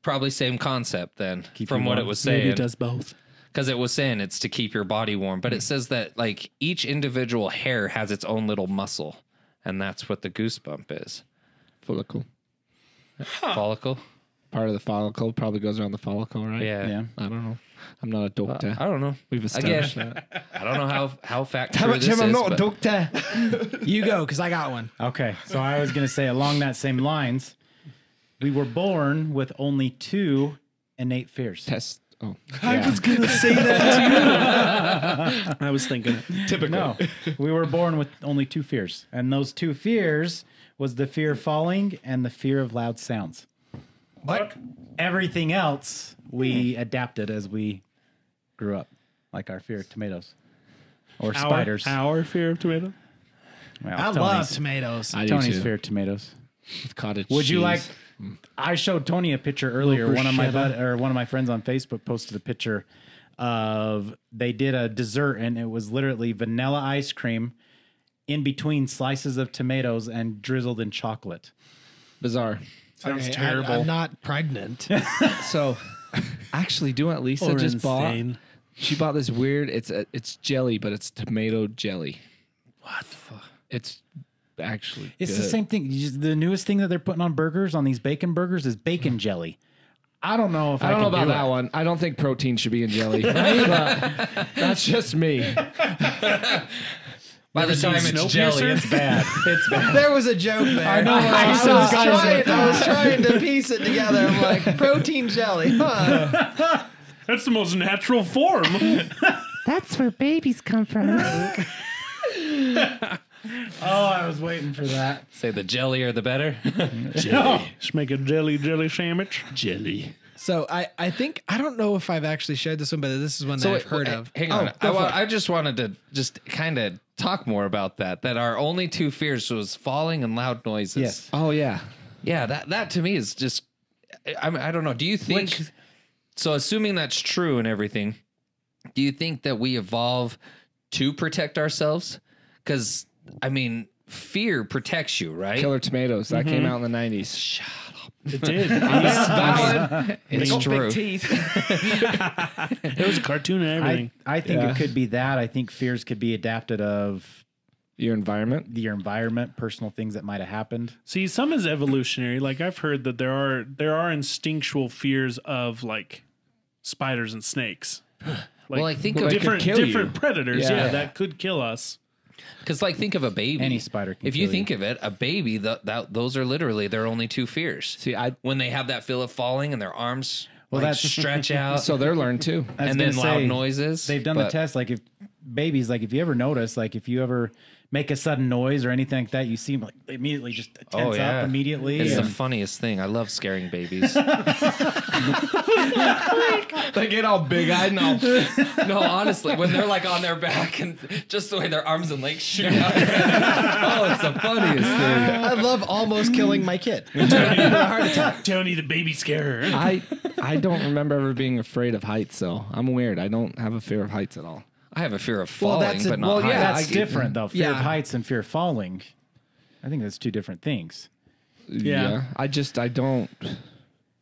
Probably same concept then Keep from you what warm. it was Maybe saying. it does both. Because it was saying it's to keep your body warm. But it says that like each individual hair has its own little muscle. And that's what the goosebump is. Follicle. Follicle? Part of the follicle probably goes around the follicle, right? Yeah. Yeah. I don't know. I'm not a doctor. I don't know. We've established that. I don't know how fact true this is. But doctor. You go, because I got one. Okay. So I was gonna say along that same lines, we were born with only 2 innate fears. Test. Oh, I was gonna say that too. I was thinking. typical. No, we were born with only 2 fears, and those 2 fears was the fear of falling and the fear of loud sounds. What? Everything else we adapted as we grew up, like our fear of tomatoes or spiders. Our fear of tomato. Well, I love tomatoes. I do Tony's too. fear of tomatoes. With cottage Would you cheese. like? I showed Tony a picture earlier. Little One of bruschetta. my friends on Facebook posted a picture of they did a dessert, and it was literally vanilla ice cream in between slices of tomatoes and drizzled in chocolate. Bizarre. Sounds Okay, terrible. I'm not pregnant. So, actually, do you know what Lisa Or just insane. bought? She bought this weird. It's jelly, but it's tomato jelly. What the fuck? It's actually. It's good. the same thing. The newest thing that they're putting on burgers, on these bacon burgers, is bacon jelly. I don't know if I don't know can about do that it. one. I don't think protein should be in jelly. But that's just me. By the time it's Snowpiercer? jelly, it's bad. It's bad. There was a joke there. I know, I was trying to piece it together. I'm like, protein jelly. Huh. That's the most natural form. That's where babies come from. Oh, I was waiting for that. Say the jellier the better. Just make a jelly sandwich. Jelly. So I think I don't know if I've actually shared this one, but this is one that I've heard of. Hang on. go for it. I just wanted to just kind of talk more about that. That our only two fears was falling and loud noises. Yes. Oh yeah. Yeah, that to me is just. I don't know. Do you think? So, assuming that's true and everything, do you think that we evolve to protect ourselves? Because I mean, fear protects you, right? Killer Tomatoes that came out in the 90s. Shut up. It did. It's true. It was a cartoon and everything. I think Yeah. it could be that. I think fears could be adapted of Your environment. your environment, personal things that might have happened. See, some is evolutionary. Like I've heard that there are instinctual fears of like spiders and snakes. Like, Well, I think Well, of they could kill different you. predators. Yeah. Yeah, that could kill us. because think of a baby. Any spider can If you kill think of it, a baby, those are literally their only two fears. See, When they have that feel of falling and their arms Well, like, that's- stretch out, so they're learned too. I was and gonna then loud say, noises. They've done the but- test. Like if babies, like if you ever notice, like if you ever make a sudden noise or anything like that, you see them like they immediately just tense yeah. up immediately. It's the and- funniest thing. I love scaring babies. They get all big eyed and all. No, honestly, when they're like on their back and just the way their arms and legs shoot out. Oh, it's the funniest thing. I love almost killing my kid. Tony, the baby scarer. I don't remember ever being afraid of heights, though. I'm weird. I don't have a fear of heights at all. I have a fear of Well, falling, that's but it. not Well, heights. yeah, That's different though. Fear of Yeah. heights and fear of falling. I think that's two different things. Yeah. I don't.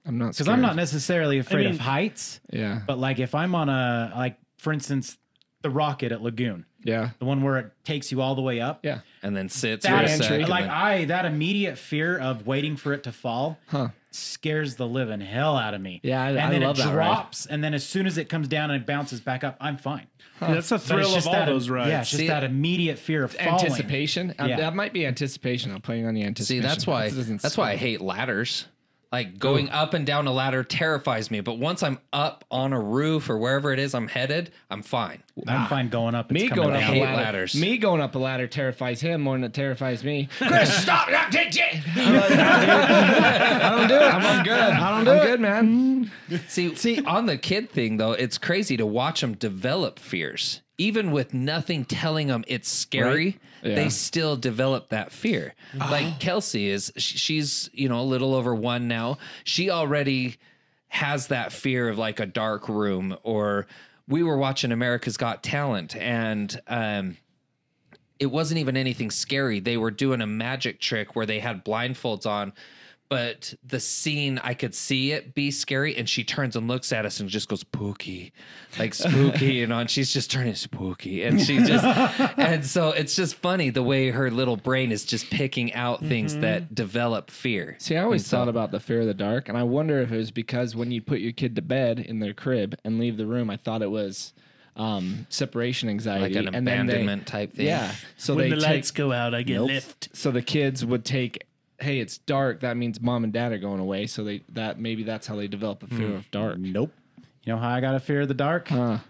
I'm not. Because I'm not necessarily afraid of heights, Yeah. but like if I'm on a like, for instance, the rocket at Lagoon, Yeah. the one where it takes you all the way up. Yeah. And then sits for That a second. like that immediate fear of waiting for it to fall Huh. scares the living hell out of me. Yeah, and I then love it that ride. drops, and then as soon as it comes down and it bounces back up, I'm fine. Yeah, that's the But it's thrill of just all that, those rides. Yeah, it's just See, that immediate fear of falling. Anticipation. Yeah. That might be anticipation. I'm playing on the See, anticipation. that's why I hate ladders. Like going up and down a ladder terrifies me. But once I'm up on a roof or wherever it is I'm headed, I'm fine. I'm fine going up. It's Me coming going up down. a hate ladder. ladders. Me going up a ladder terrifies him more than it terrifies me. Chris, stop! I don't do it. I'm good. I'm good, man. See, on the kid thing though, it's crazy to watch them develop fears. Even with nothing telling them it's scary, Right. Yeah. they still develop that fear. Like Kelsey she's a little over 1 now. She already has that fear of like a dark room. Or we were watching America's Got Talent, and it wasn't even anything scary. They were doing a magic trick where they had blindfolds on. But the scene, I could see it be scary, and she turns and looks at us and just goes spooky, like spooky, and she's just turning spooky, and and so it's just funny the way her little brain is just picking out things that develop fear. See, I always thought about the fear of the dark, and I wonder if it was because when you put your kid to bed in their crib and leave the room, I thought it was separation anxiety, Like an and then abandonment type thing. Yeah, so when they the lights go out, I get Nope. lift. So the kids would take, hey, it's dark. That means mom and dad are going away. So maybe that's how they develop a fear of dark. Nope. You know how I got a fear of the dark?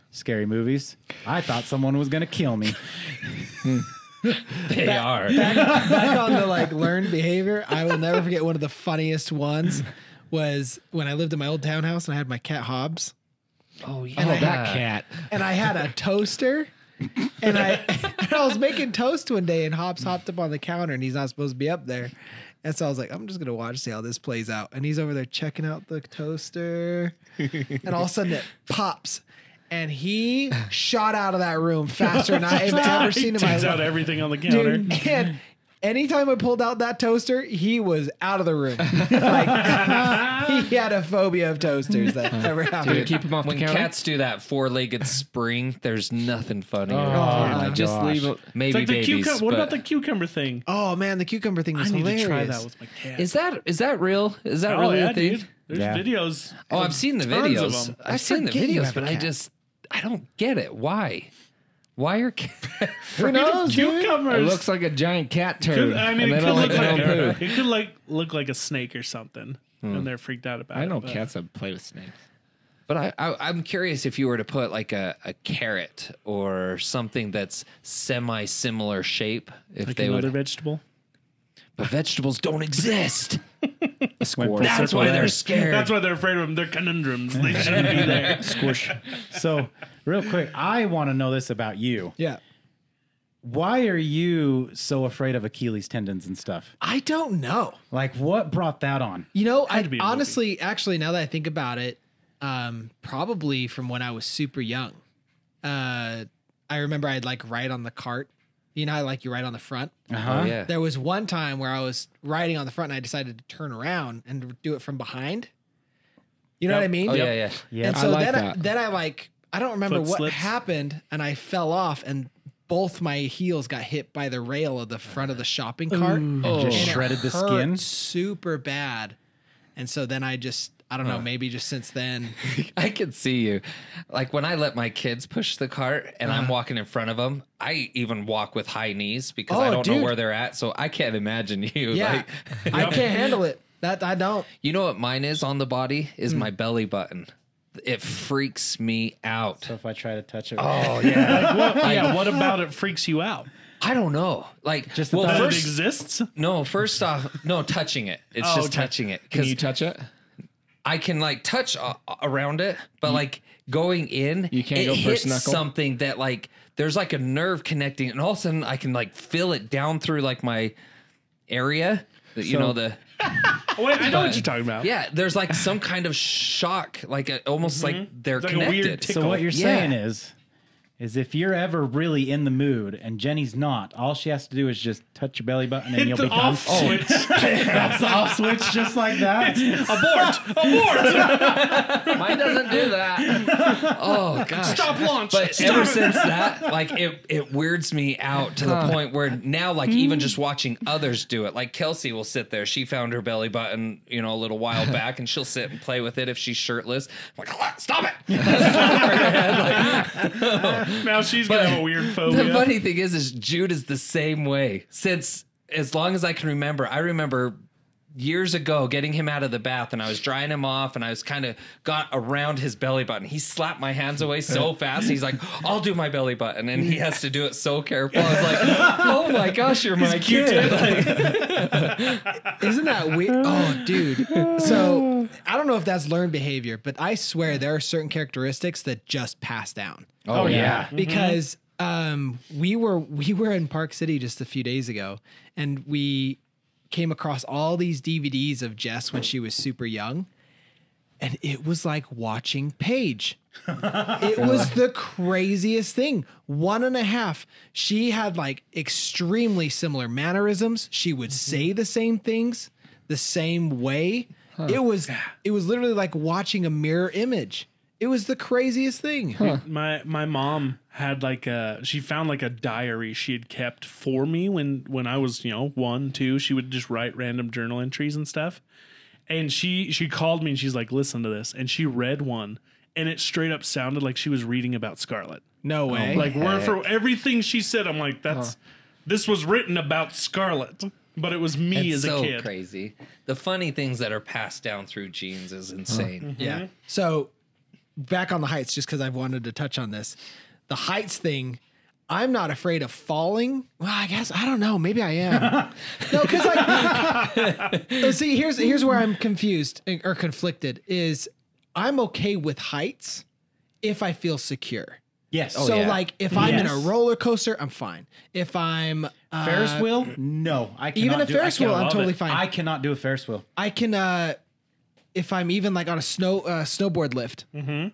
Scary movies. I thought someone was gonna kill me. They are. Back on the like learned behavior, I will never forget one of the funniest ones was when I lived in my old townhouse and I had my cat Hobbs. Oh yeah, And I That cat. and I had a toaster, and I was making toast one day, and Hobbs hopped up on the counter, and he's not supposed to be up there, and so I was like, I'm just gonna watch, see how this plays out, and he's over there checking out the toaster, and all of a sudden it pops, and he shot out of that room faster than I've ever seen in my Takes out life. everything on the counter. Dude, and anytime I pulled out that toaster, he was out of the room. Like he had a phobia of toasters that ever happened. Dude, keep him off when the counter. cats do that 4-legged spring, there's nothing funnier. my just gosh. leave it. It's Maybe like the babies. cucumber. What but- about the cucumber thing? Oh man, the cucumber thing was I need hilarious. to try that with my cat. Is that real? Is that really yeah, a thing? dude. There's Yeah. videos. Oh, I've seen the Tons of videos. them. I've seen the forget you videos, have a but cat. I don't get it. Why? Why are cats? Who knows, dude? Cucumbers. It looks like a giant cat turd. I mean, and it they could don't look like their own like poo. it could look like a snake or something, and they're freaked out about it. I know but- cats that play with snakes. But I'm curious if you were to put like a carrot or something that's semi-similar shape, if Like they another would. vegetable. But vegetables don't exist. Went full That's circle why there. they're scared. That's why they're afraid of them. They're conundrums. They shouldn't be there. Squish. So, real quick, I want to know this about you. Yeah. Why are you so afraid of Achilles tendons and stuff? I don't know. Like, what brought that on? You know, Had I to be a honestly, actually, now that I think about it, probably from when I was super young. I remember I'd like ride on the cart. You know, like you ride on the front. Oh, yeah. There was one time where I was riding on the front and I decided to turn around and do it from behind. You know what I mean? Oh, yeah. Yeah. And so like then, that. then I like, I don't remember Foot what slips. happened, and I fell off, and both my heels got hit by the rail of the front of the shopping cart. Just And it shredded the hurt skin. super bad. And so then I don't know, maybe just since then. I can see you. Like when I let my kids push the cart and I'm walking in front of them, I even walk with high knees because I Oh, don't know dude. where they're at. So I can't imagine you. Yeah, Like, I can't handle it. That I don't. you know what mine is on the body is my belly button. It freaks me out. So if I try to touch it, Oh yeah. What about it freaks you out? I don't know. Like Just the well, thought That it first exists? first off, no touching it. It's Oh, just okay. touching it Can because you touch it? I can like touch around it, but like going in, You can't it go first hits knuckle? something that like there's like a nerve connecting, and all of a sudden I can like feel it down through like my area. You know the Oh, wait, I know what you're talking about. yeah. There's like some kind of shock, like almost like they're It's like a weird connected. tickle. So what you're Yeah. saying is if you're ever really in the mood and Jenny's not, all she has to do is just touch your belly button and Hit you'll the be done. off switch. That's the off switch just like that. Abort! Mine doesn't do that. Oh gosh. Stop launch! But Stop ever it. since that, like it weirds me out to the point where now, like even just watching others do it, like Kelsey will sit there. She found her belly button, a little while back, and she'll sit and play with it if she's shirtless. I'm like, stop it! Now she's gonna have a weird phobia. The funny thing is Jude is the same way. Since as long as I can remember, I remember years ago getting him out of the bath and I was drying him off and I was kind of got around his belly button. He slapped my hands away so fast. He's like, I'll do my belly button. And he has to do it so careful. I was like, oh my gosh, you're my kid. Like, Isn't that weird? Oh, dude. So I don't know if that's learned behavior, but I swear there are certain characteristics that just pass down. oh yeah. Because we were in Park City just a few days ago, and we came across all these DVDs of Jess when she was super young, and it was like watching Paige. It was the craziest thing. 1.5. She had like extremely similar mannerisms. She would say the same things the same way. It was literally like watching a mirror image. It was the craziest thing. My mom had she found like a diary she had kept for me when I was 1, 2. She would just write random journal entries and stuff. And she called me and she's like, listen to this. And she read one and it straight up sounded like she was reading about Scarlet. No way. Like word for everything she said. I'm like, this was written about Scarlet, but it was me It's as so a kid. crazy. The funny things that are passed down through genes is insane. Yeah. So back on the heights, just because I've wanted to touch on this, the heights thing. I'm not afraid of falling. Well, I guess I don't know. Maybe I am. No, because like, see, here's where I'm confused or conflicted. Is I'm okay with heights if I feel secure. Yes. So yeah. like if I'm in a Yes. roller coaster, I'm fine. If I'm Ferris wheel? No, I cannot even a do Ferris I wheel, cannot- I'm totally it. fine. I cannot do a Ferris wheel. I can if I'm even like on a snowboard lift,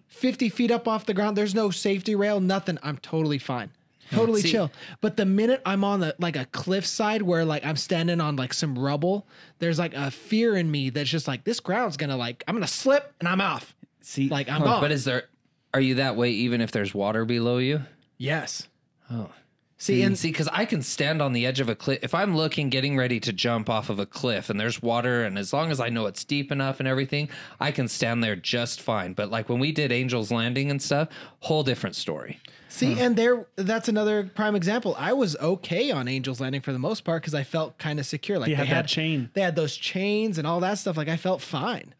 50 feet up off the ground, there's no safety rail, nothing. I'm totally fine. Totally See- chill. But the minute I'm on a cliff side where like I'm standing on like some rubble, there's like a fear in me that's just like this ground's gonna I'm gonna slip and I'm off. See, Like I'm gone. But are you that way even if there's water below you? Yes. Oh. See, and See, because I can stand on the edge of a cliff. If I'm getting ready to jump off of a cliff and there's water, and as long as I know it's deep enough and everything, I can stand there just fine. But like when we did Angel's Landing and stuff, whole different story. See, and that's another prime example. I was okay on Angel's Landing for the most part because I felt kind of secure. Like You they had that chain. They had those chains and all that stuff. Like I felt fine.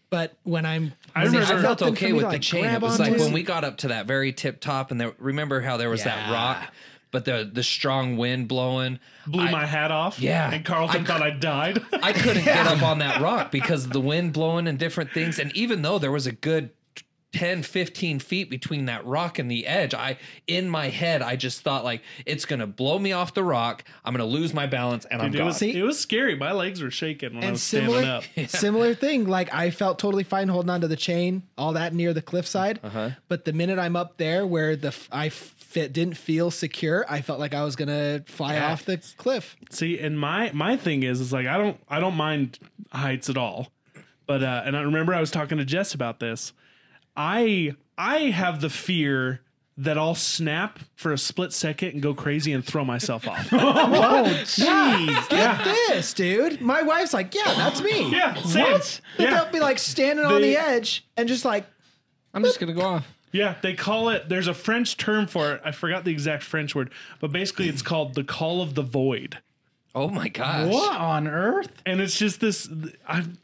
But when I felt okay with the chain. It was like onto. when we got up to that very tip top, and remember how there was that rock, but the strong wind blowing Blew my hat off. Yeah. And Carlton thought I died. I couldn't get up on that rock because of the wind blowing and different things. And even though there was a good 10, 15 feet between that rock and the edge, in my head, I just thought like, it's going to blow me off the rock. I'm going to lose my balance and I'm gone. It was scary. My legs were shaking when I was standing up. Similar thing. Like I felt totally fine holding onto the chain, all that near the cliffside. But the minute I'm up there where didn't feel secure, I felt like I was going to fly off the cliff. See, and my thing is like, I don't mind heights at all. But, and I remember I was talking to Jess about this. I have the fear that I'll snap for a split second and go crazy and throw myself off. Jeez, get this, dude. My wife's like, yeah, that's me. Yeah, same. What? They'll be like standing on the edge and just like, I'm just gonna go off. Yeah, they call it. There's a French term for it. I forgot the exact French word, but basically it's called the call of the void. Oh my gosh. What on earth? And it's just this,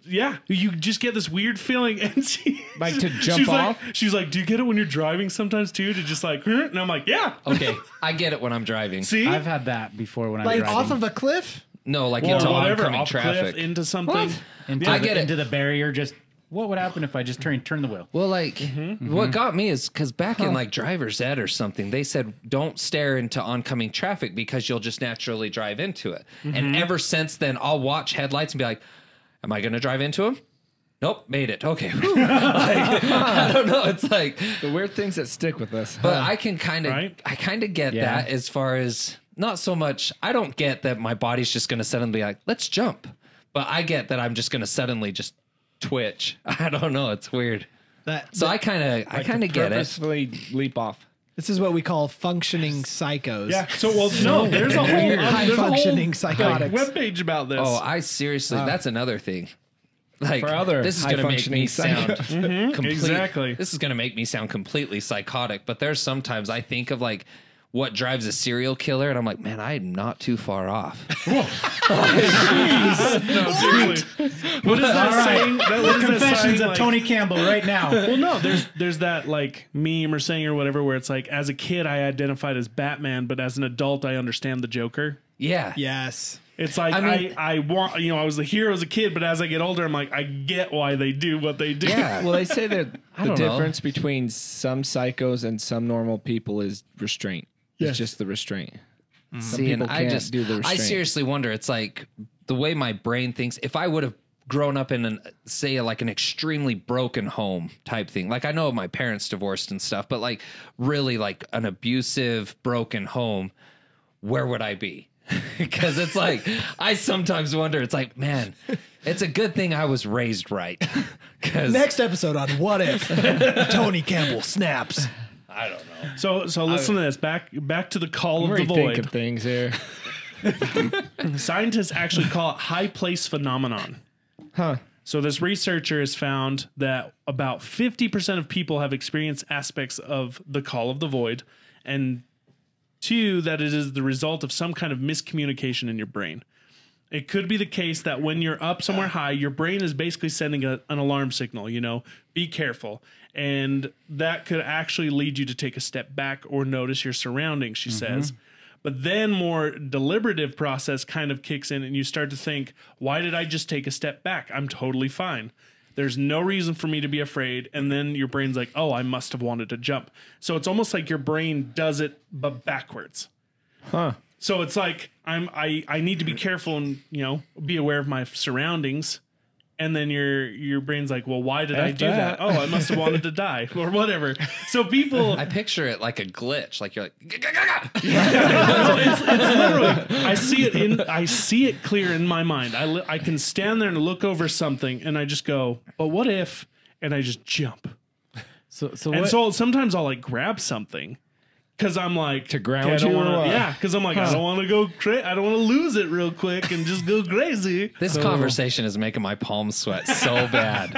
you just get this weird feeling. And Like to jump off? She's like, do you get it when you're driving sometimes too? To just like, and I'm like, yeah. Okay, I get it when I'm driving. See? I've had that before when I'm like driving. off of a cliff. No, like Or into whatever, oncoming off traffic. cliff, into something. into I get it. into the barrier. Just what would happen if I just turn the wheel? Well, like what got me is because back in like driver's ed or something, they said don't stare into oncoming traffic because you'll just naturally drive into it. And ever since then, I'll watch headlights and be like, am I going to drive into them? Nope, made it. Okay. I don't know. It's like The weird things that stick with us. but I can kind of, Right? I kind of get that as far as not so much. I don't get that my body's just going to suddenly be like, let's jump. But I get that I'm just going to suddenly just twitch. I don't know. It's weird. So I kind of get it. Purposefully leap off. This is what we call functioning psychos. Yeah. So, no, there's a whole High there's a whole, functioning psychotics. webpage about this. Oh, I seriously, that's another thing. Like For other this is going to make me high-functioning sound exactly. This is going to make me sound completely psychotic. But there's sometimes I think of like what drives a serial killer, and I'm like, man, I'm not too far off. No, seriously. What is that saying? What is that Confessions saying, of like- Tony Campbell right now. Well, no, there's that like meme or saying or whatever where it's like, as a kid I identified as Batman, but as an adult I understand the Joker. Yeah. Yes. It's like I want, I was the hero as a kid, but as I get older, I'm like, I get why they do what they do. Yeah. Well, they say that the don't know. difference between some psychos and some normal people is restraint. It's just the restraint. Some See, and people I can't just do the I restraint. seriously wonder. It's like the way my brain thinks. If I would have grown up in like an extremely broken home type thing, like I know my parents divorced and stuff, but like really like an abusive broken home, where would I be? Because it's like I sometimes wonder. It's like, man, it's a good thing I was raised right. Because Next episode on What If Tony Campbell snaps. I don't know. So listen to this. Back to the call I'm of the already void. thinking things here. Scientists actually call it high place phenomenon. Huh. So this researcher has found that about 50% of people have experienced aspects of the call of the void, and 2, that it is the result of some kind of miscommunication in your brain. It could be the case that when you're up somewhere high, your brain is basically sending an alarm signal, be careful. And that could actually lead you to take a step back or notice your surroundings, she says. But then more deliberative process kind of kicks in and you start to think, why did I just take a step back? I'm totally fine. There's no reason for me to be afraid. And then your brain's like, oh, I must have wanted to jump. So it's almost like your brain does it, but backwards. Huh. So it's like I need to be careful and be aware of my surroundings, and then your brain's like, well, why did I do that? Oh, I must have wanted to die or whatever. So people, I picture it like a glitch. Like you're like, it's literally I see it clear in my mind. I can stand there and look over something, and I just go, but what if? And I just jump. So And what, so sometimes I'll like grab something. Because I'm like To ground I don't you or wanna, what? yeah. Because I'm like I don't want to go I don't want to lose it real quick and just go crazy. this conversation is making my palms sweat so bad.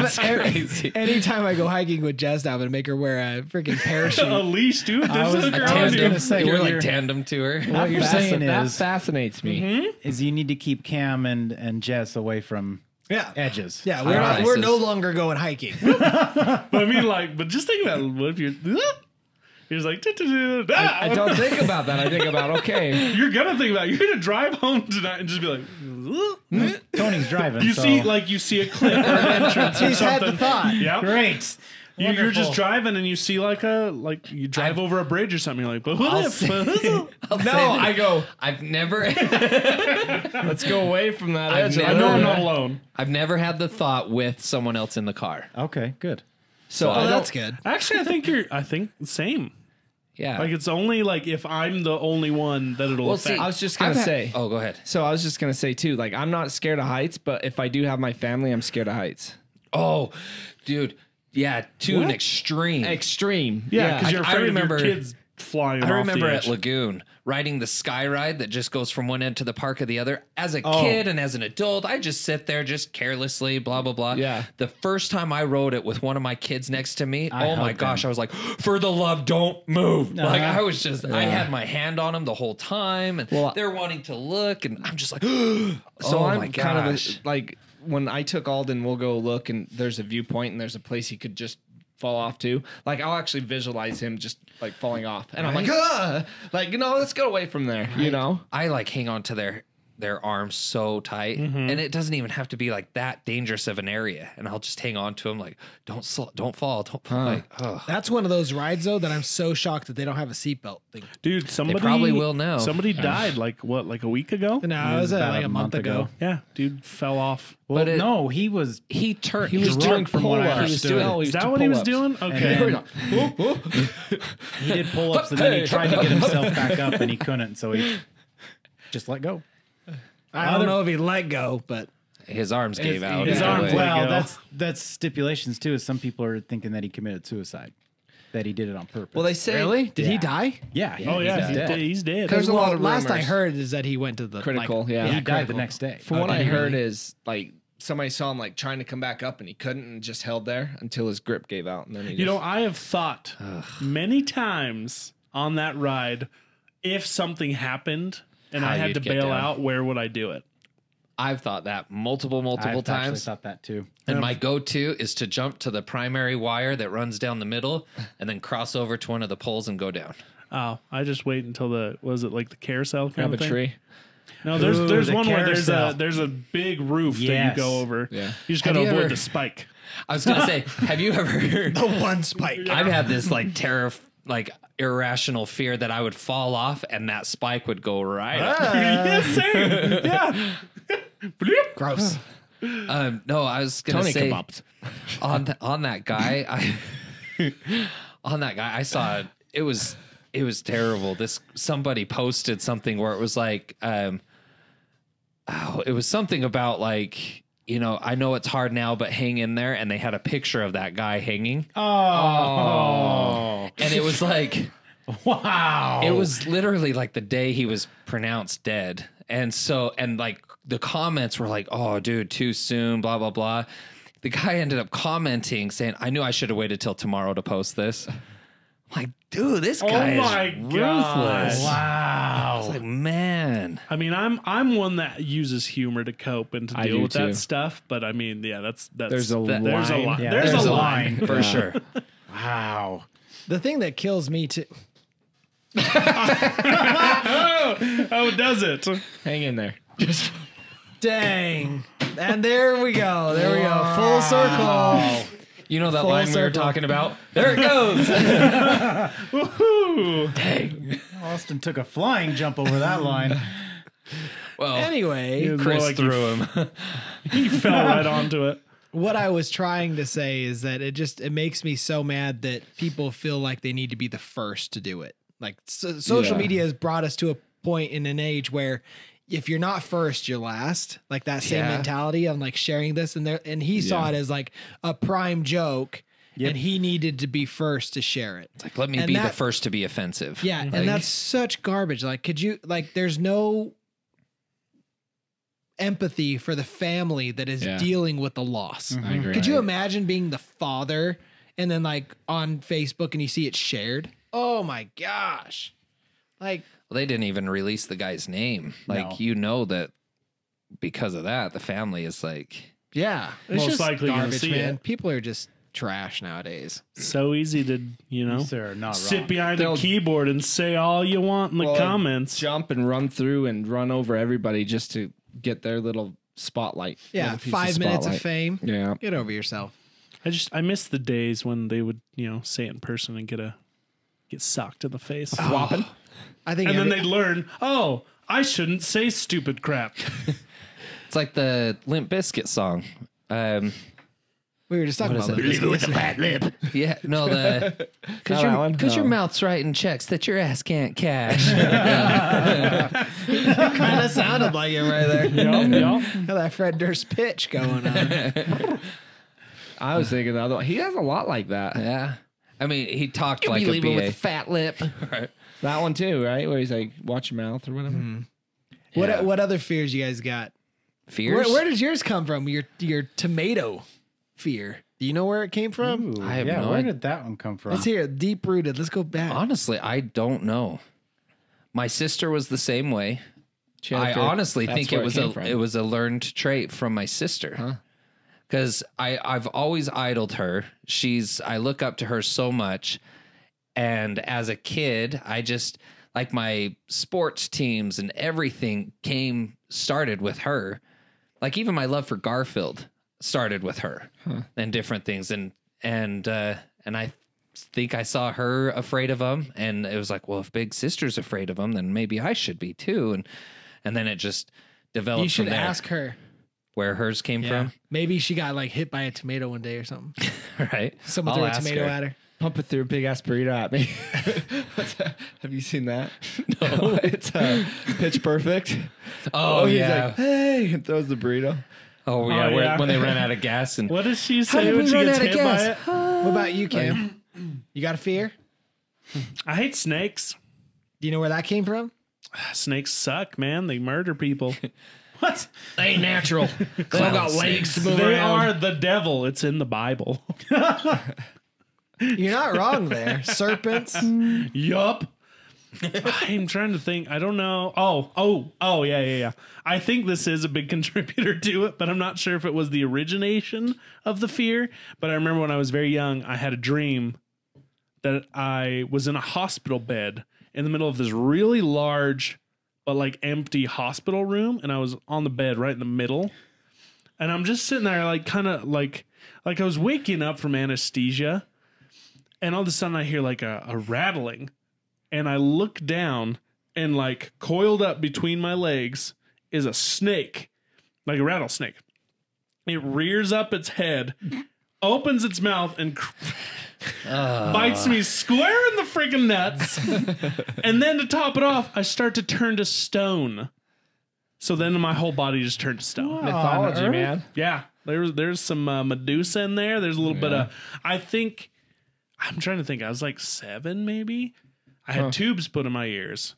It's crazy. Anytime I go hiking with Jess now, I'm gonna make her wear a freaking A parachute. lease, dude. I There's was- a I ground was you. gonna say, You're what like you're- tandem to her. what you're saying that is fascinates me. is you need to keep Cam and Jess away from Yeah. edges. Yeah, High we're rises. no longer going hiking. But I mean, like, but just think about it. What if you're just like, I don't think about that. I think about, okay. You're gonna think about it. You're gonna drive home tonight and just be like, Tony's driving. you so. see a cliff or an entrance or He's had something. the thought. Yeah. Great. You're just Wonderful. driving and you see you drive over a bridge or something. You're like, but what I'll if? say- No, I go, I've never let's go away from that edge. never- I know I'm not alone. I've never had the thought with someone else in the car. Okay, good. So Oh, I that's don't, good. Actually, I think same. Yeah. Like it's only like if I'm the only one that it'll Well, affect. see, I was just going to say. Oh, go ahead. So I was just going to say, too, like, I'm not scared of heights, but if I do have my family, I'm scared of heights. Oh, dude. Yeah, to an extreme. Extreme. yeah, because you're I afraid remember- of your kids flying I off remember the at edge. Lagoon riding the sky ride that just goes from one end to the park to the other. As a kid and as an adult, I just sit there just carelessly, blah, blah, blah. Yeah. The first time I rode it with one of my kids next to me, I oh my hugged gosh, them. I was like, for the love, don't move. Like I was just, I Yeah. had my hand on them the whole time and Well, they're wanting to look and I'm just like, So oh my I'm kind of gosh. like, when I took Alden, we'll go look and there's a viewpoint and there's a place he could just fall off to. Like, I'll actually visualize him just like falling off. And I'm like, like, let's go away from there, you know? I like hang on to their arms so tight and it doesn't even have to be like that dangerous of an area and I'll just hang on to them like don't fall like oh. That's one of those rides though that I'm so shocked that they don't have a seatbelt thing. Dude, somebody probably will now. Somebody died like a week ago? No, it was about like a month ago. Yeah, dude fell off. Well, But no, he was. he turned He was drunk doing from what I pull-ups. He was understood. doing, Is that what he was doing? Okay. And he did pull-ups, and then he tried to get himself back up, and he couldn't, so he just let go. I don't know if he let go, but his arms gave out. his either arms way. let Well, go. that's stipulations too. Is some people are thinking that he committed suicide, that he did it on purpose. Well, they say. really? Did he Yeah. die? yeah. Oh yeah, he's dead. he's dead. There's a lot of last I rumors. heard is that he went to the Critical, yeah. He Yeah, died the next day. From what did I he heard really? is like somebody saw him like trying to come back up and he couldn't and just held there until his grip gave out and then he You know, I have thought many times on that ride, if something happened and How I had you'd to get bail down. out, where would I do it? I've thought that multiple I've actually times. thought that too. And my go-to is to jump to the primary wire that runs down the middle and then cross over to one of the poles and go down. Oh, I just wait until the the carousel kind grab a of thing? tree. No, there's Ooh, there's the one where carousel. there's a big roof that Yes. you go over. Yeah. You just Have gotta you avoid ever- the spike. I was gonna say, have you ever? The one spike. I've had this like irrational fear that I would fall off and that spike would go right up. Yes, same. Yeah. Bloop. Gross. No, I was gonna Tony say kebabs. on that guy. I saw it was terrible. Somebody posted something where it was like, it was something about like, I know it's hard now, but hang in there. And they had a picture of that guy hanging, Oh, and it was like, wow! it was literally like the day he was pronounced dead. And like the comments were like, oh, dude, too soon, blah, blah, blah. The guy ended up commenting saying, I knew I should have waited till tomorrow to post this. I'm like, dude, this guy my is ruthless. gosh. Wow. It's like, man. I mean, I'm one that uses humor to cope and to I deal do with too. that stuff. But I mean, yeah, that's There's a there's a line. line. Yeah, there's there's a a line. line. For sure. Wow. The thing that kills me too. Oh, does it? Hang in there. Dang. And there we go. There we go. Full circle. You know that Full line we were circle. talking about? There it goes. Woohoo. Austin took a flying jump over that line. Well, Anyway, It was Chris more like threw him. He fell right onto it. what I was trying to say is that it makes me so mad that people feel like they need to be the first to do it. Like social Yeah. media has brought us to a point in an age where if you're not first, you're last. Like that same Yeah. mentality of like sharing this and he saw it as like a prime joke and he needed to be first to share it. Like, let me And be the that- first to be offensive. Yeah, Like, and that's such garbage. Like, could you there's no empathy for the family that is Yeah. dealing with the loss. I agree. Could you imagine being the father and then like on Facebook and you see it shared? Oh my gosh. Like, well, they didn't even release the guy's name. Like, No. you know that because of that, the family is like, Yeah, it's Most just likely gonna garbage, see man. it. People are just trash nowadays. So easy to, Sir, not sit wrong. behind They'll- a keyboard and say all you want in the comments. Jump and run through and run over everybody just to get their little spotlight. Yeah, little piece 5 minutes of spotlight. fame. Yeah. Get over yourself. I miss the days when they would, say it in person and get socked in the face. Flopping. I think And then every- they'd learn, oh, I shouldn't say stupid crap. It's like the Limp Bizkit song. we were just talking What about is it? Limp Bizkit. fat lip. Yeah, no, because that one? your No. mouth's writing checks that your ass can't cash. Kind of sounded like it right there. Yup. Got that Fred Durst pitch going on. I was thinking the other one. He has a lot like that. Yeah, I mean, he talked like a leaving BA. with a fat lip. Right. That one too, right? Where he's like, watch your mouth or whatever. Yeah. What other fears you guys got? Fears? Where does yours come from? Your tomato fear. Do you know where it came from? Ooh, I have yeah, no where idea. did that one come from? Let's hear it. Deep rooted. Let's go back. Honestly, I don't know. My sister was the same way. I honestly think it was a learned trait from my sister. Because I've always idoled her. I look up to her so much. And as a kid, I just like my sports teams and everything started with her. Like even my love for Garfield started with her and different things. And I think I saw her afraid of him, and it was like, well, if big sister's afraid of him, then maybe I should be too. And then it just developed. You should from there. ask her. Where hers came from, Maybe she got like hit by a tomato one day or something. right? Someone I'll threw a ask tomato her. at her. Pump it through a big ass burrito at me. Have you seen that? No. It's Pitch Perfect. Oh, he's yeah. like, hey, and throws the burrito. Oh yeah, Oh, yeah. when they ran out of gas and What does she How say did when we she run gets out of hit by gas? it? What about you, Cam? You got a fear? I hate snakes. Do you know where that came from? Snakes suck, man. They murder people. What? They ain't natural. They don't got legs to move They around. are the devil. It's in the Bible. You're not wrong there. Serpents. Yup. I'm trying to think. I don't know. Oh, yeah. I think this is a big contributor to it, but I'm not sure if it was the origination of the fear. But I remember when I was very young, I had a dream that I was in a hospital bed in the middle of this really large but like empty hospital room, and I was on the bed right in the middle. And I'm just sitting there like kind of like I was waking up from anesthesia, and all of a sudden I hear like a rattling. And I look down, and like coiled up between my legs is a snake, like a rattlesnake. It rears up its head, opens its mouth, and bites me square in the freaking nuts. And then to top it off, I start to turn to stone. So then my whole body just turned to stone. Mythology, man. Yeah, there's some Medusa in there. There's a little bit of, I'm trying to think. I was like 7 maybe. I had tubes put in my ears,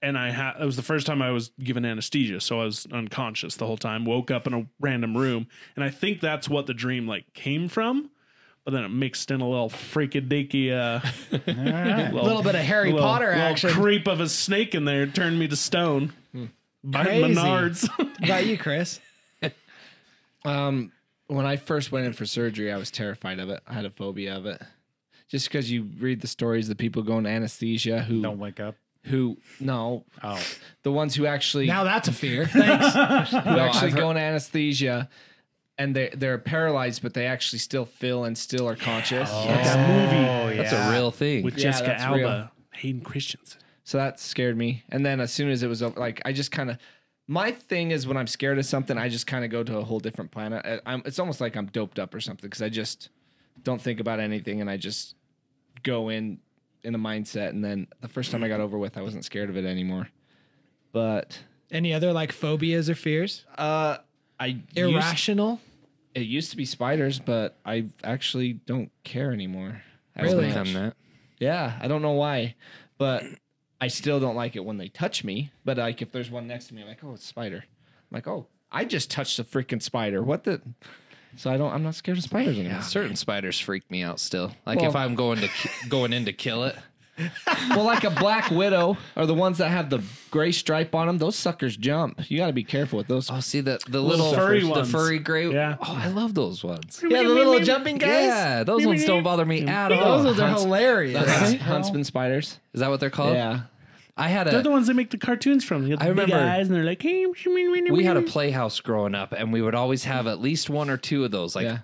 and it was the first time I was given anesthesia, so I was unconscious the whole time. Woke up in a random room, and I think that's what the dream like came from. But then it mixed in a little freaky-dicky, little bit of Harry Potter action. creep of a snake in there turned me to stone. Biting Crazy. Menards. What about you, Chris? When I first went in for surgery, I was terrified of it. I had a phobia of it. Just because you read the stories of the people going to anesthesia who Don't wake up. the ones who actually Now that's a fear. Thanks. who actually go into anesthesia and they're paralyzed, but they actually still feel and still are conscious. That movie Oh, yeah. that's a real thing. with Yeah, Jessica that's Alba, real. Hayden Christensen. So that scared me. And then as soon as it was over, like I just kind of, my thing is when I'm scared of something, I just kind of go to a whole different planet. It's almost like I'm doped up or something because I just don't think about anything and I just go in a mindset. And then the first time I got over with, I wasn't scared of it anymore. But Any other like phobias or fears? Irrational? It used to be spiders, but I actually don't care anymore. as Really? much. Become that. Yeah, I don't know why, but I still don't like it when they touch me. But like if there's one next to me, I'm like, oh, it's a spider. I'm like, oh, I just touched a freaking spider. What the? So I'm not scared of spiders anymore. Certain spiders freak me out still. Like Well- if I'm going in to kill it, Well, like a black widow or the ones that have the gray stripe on them, those suckers jump. You got to be careful with those. Oh, see the little furry the ones. furry gray. Yeah. Oh, I love those ones. Yeah, the little jumping guys. Yeah, those ones don't bother me at all. Those ones are hilarious. Huntsman spiders. Is that what they're called? Yeah. I had They're the ones they make the cartoons from. You got the big remember- eyes, and they're like, hey, we had a playhouse growing up, and we would always have at least one or two of those, like Yeah.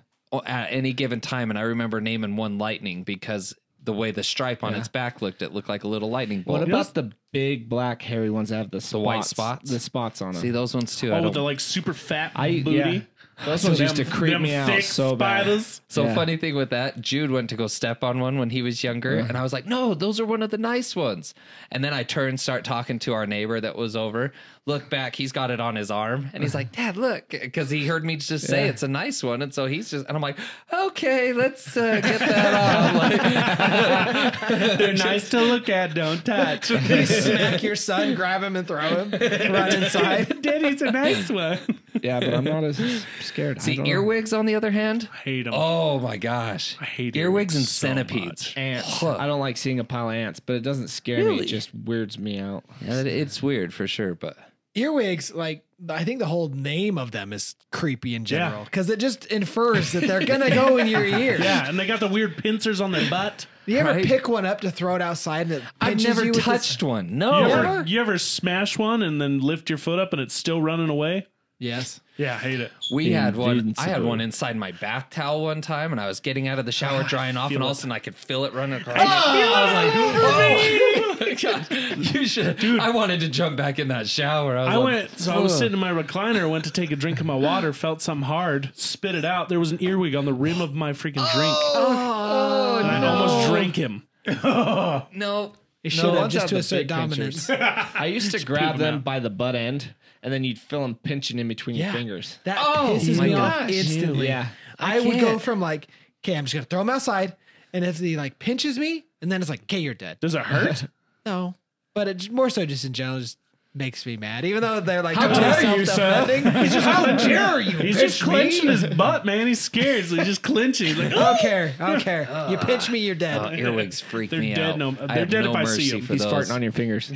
at any given time. And I remember naming one Lightning because the way the stripe on its back looked, it looked like a little lightning bolt. What about the big black hairy ones that have the white spots? The spots on them. See those ones too. I with don't. the like super fat I- booty. yeah. Those ones used to creep them me out thick so bad. spiders. So Yeah. funny thing with that, Jude went to go step on one when he was younger, and I was like, "No, those are one of the nice ones." And then I turn, start talking to our neighbor that was over. Look back, he's got it on his arm, and he's like, "Dad, look," because he heard me just say it's a nice one, and so he's just, and I'm like, "Okay, let's get that off." Like, They're nice to look at. Don't touch. You smack your son, grab him, and throw him. Run inside. Daddy's a nice one. Yeah, but I'm not as scared. see, earwigs on the other hand. I hate them. Oh my gosh, I hate earwigs and so centipedes. much. Ants. Ugh. I don't like seeing a pile of ants, but it doesn't scare me. Really? It just weirds me out. Yeah, it's weird for sure, but Earwigs, like, I think the whole name of them is creepy in general because it just infers that they're gonna go in your ear. Yeah, and they got the weird pincers on their butt. You ever Right. pick one up to throw it outside and it I've pinches never you with this- touched one. No, You ever smash one and then lift your foot up and it's still running away? Yes. Yeah, I hate it. We had one. I had Invincible. one inside my bath towel one time, and I was getting out of the shower, drying off, and feel all it. of a sudden I could feel it running across. I was like, "Oh, God, you should." Dude, I wanted to jump back in that shower. I was I was sitting in my recliner, went to take a drink of my water, felt something hard, spit it out. There was an earwig on the rim of my freaking drink. Oh, I almost drank him. no. You should have ones just have to the assert big dominance. I used to grab them by the butt end, and then you'd feel them pinching in between your fingers. That Oh, pisses my me off gosh. instantly. Yeah. I would go can't. from like, okay, I'm just gonna throw him outside, and if he like pinches me, and then it's like, okay, you're dead. Does it hurt? No, but it more so just in general just makes me mad. Even though they're like, How totally dare you, son? self-defending. He's just, how dare you? He's pinch just clenching me? his butt, man. He's scared, so he's just clenching. He's like, I don't care. I don't care. You pinch me, you're dead. Earwigs freak They're me dead out. no- I they're have dead no if I see mercy him. for He's those. farting on your fingers.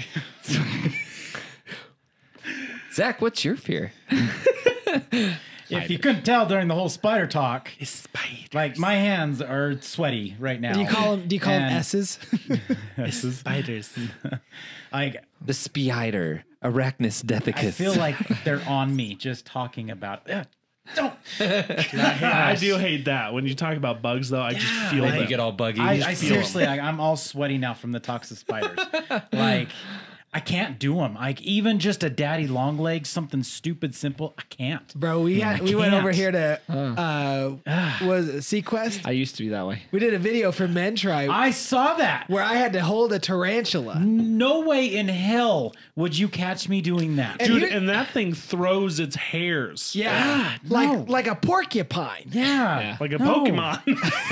Zach, what's your fear? If you couldn't tell during the whole spider talk, like my hands are sweaty right now. Do you call them And- S's? spiders. Like The spider, Arachnus dethicus. I feel like they're on me just talking about. Don't. I do hate that. When you talk about bugs, though, I just feel when you them. get all buggy. I seriously, I'm all sweaty now from the talks of spiders. Like, I can't do them. Like, even just a daddy long leg, something stupid, simple, I can't. Bro, we went can't. over here to was it Sequest? I used to be that way. We did a video for Men Try I saw that. where I had to hold a tarantula. No way in hell would you catch me doing that. And Dude, here- and that thing throws its hairs. Yeah, like a porcupine. Yeah. Like a No. Pokemon.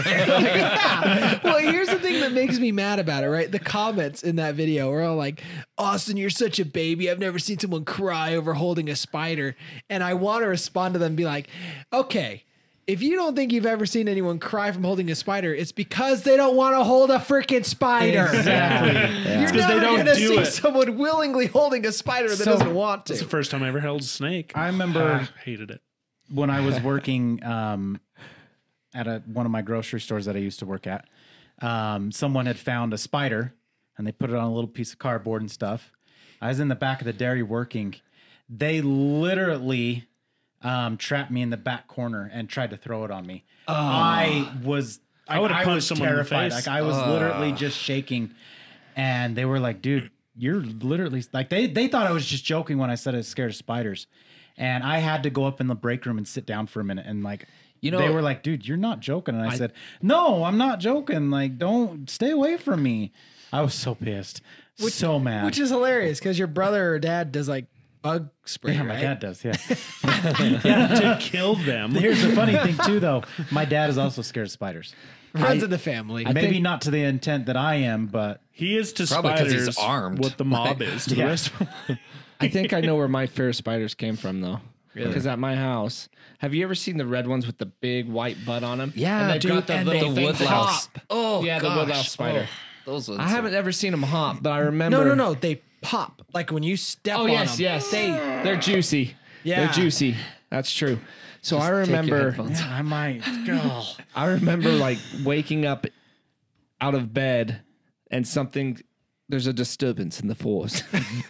Yeah. Well, here's the thing that makes me mad about it, right? The comments in that video were all like, Austin, you're such a baby. I've never seen someone cry over holding a spider. And I want to respond to them and be like, okay, if you don't think you've ever seen anyone cry from holding a spider, it's because they don't want to hold a freaking spider. Exactly. You're 'cause they never don't going to do see it. someone willingly holding a spider that So- doesn't want It's the to. first time I ever held a snake. I remember Hated it. when I was working at one of my grocery stores that I used to work at, someone had found a spider and they put it on a little piece of cardboard and stuff. I was in the back of the dairy working. They literally trapped me in the back corner and tried to throw it on me. I was would've I punched was someone in the terrified. face. Like I was literally just shaking. And they were like, dude, you're literally like they thought I was just joking when I said I was scared of spiders. And I had to go up in the break room and sit down for a minute and like they were like, dude, you're not joking. And I said, no, I'm not joking. Like, don't stay away from me. I was so pissed. So mad. Which is hilarious because your brother or dad does like bug spray. yeah, right? my dad does, yeah. To kill them. Here's the funny thing too, though. My dad is also scared of spiders. Runs in the family. Maybe not to the intent that I am, but He is to Probably 'cause he's spiders armed. what the mob is to the Yeah. rest of them. I think I know where my fear of spiders came from, though. Because at my house, have you ever seen the red ones with the big white butt on them? Yeah, and they've dude, got the and little they woodlouse. pop. Oh, Yeah, gosh. the woodlouse spider. Those ones. I haven't ever seen them hop, but I remember. No. They pop like when you step on them. Yes. They're juicy. Yeah. They're juicy. That's true. So I Take your remember. headphones. Yeah, I might go. I remember like waking up out of bed and there's a disturbance in the force.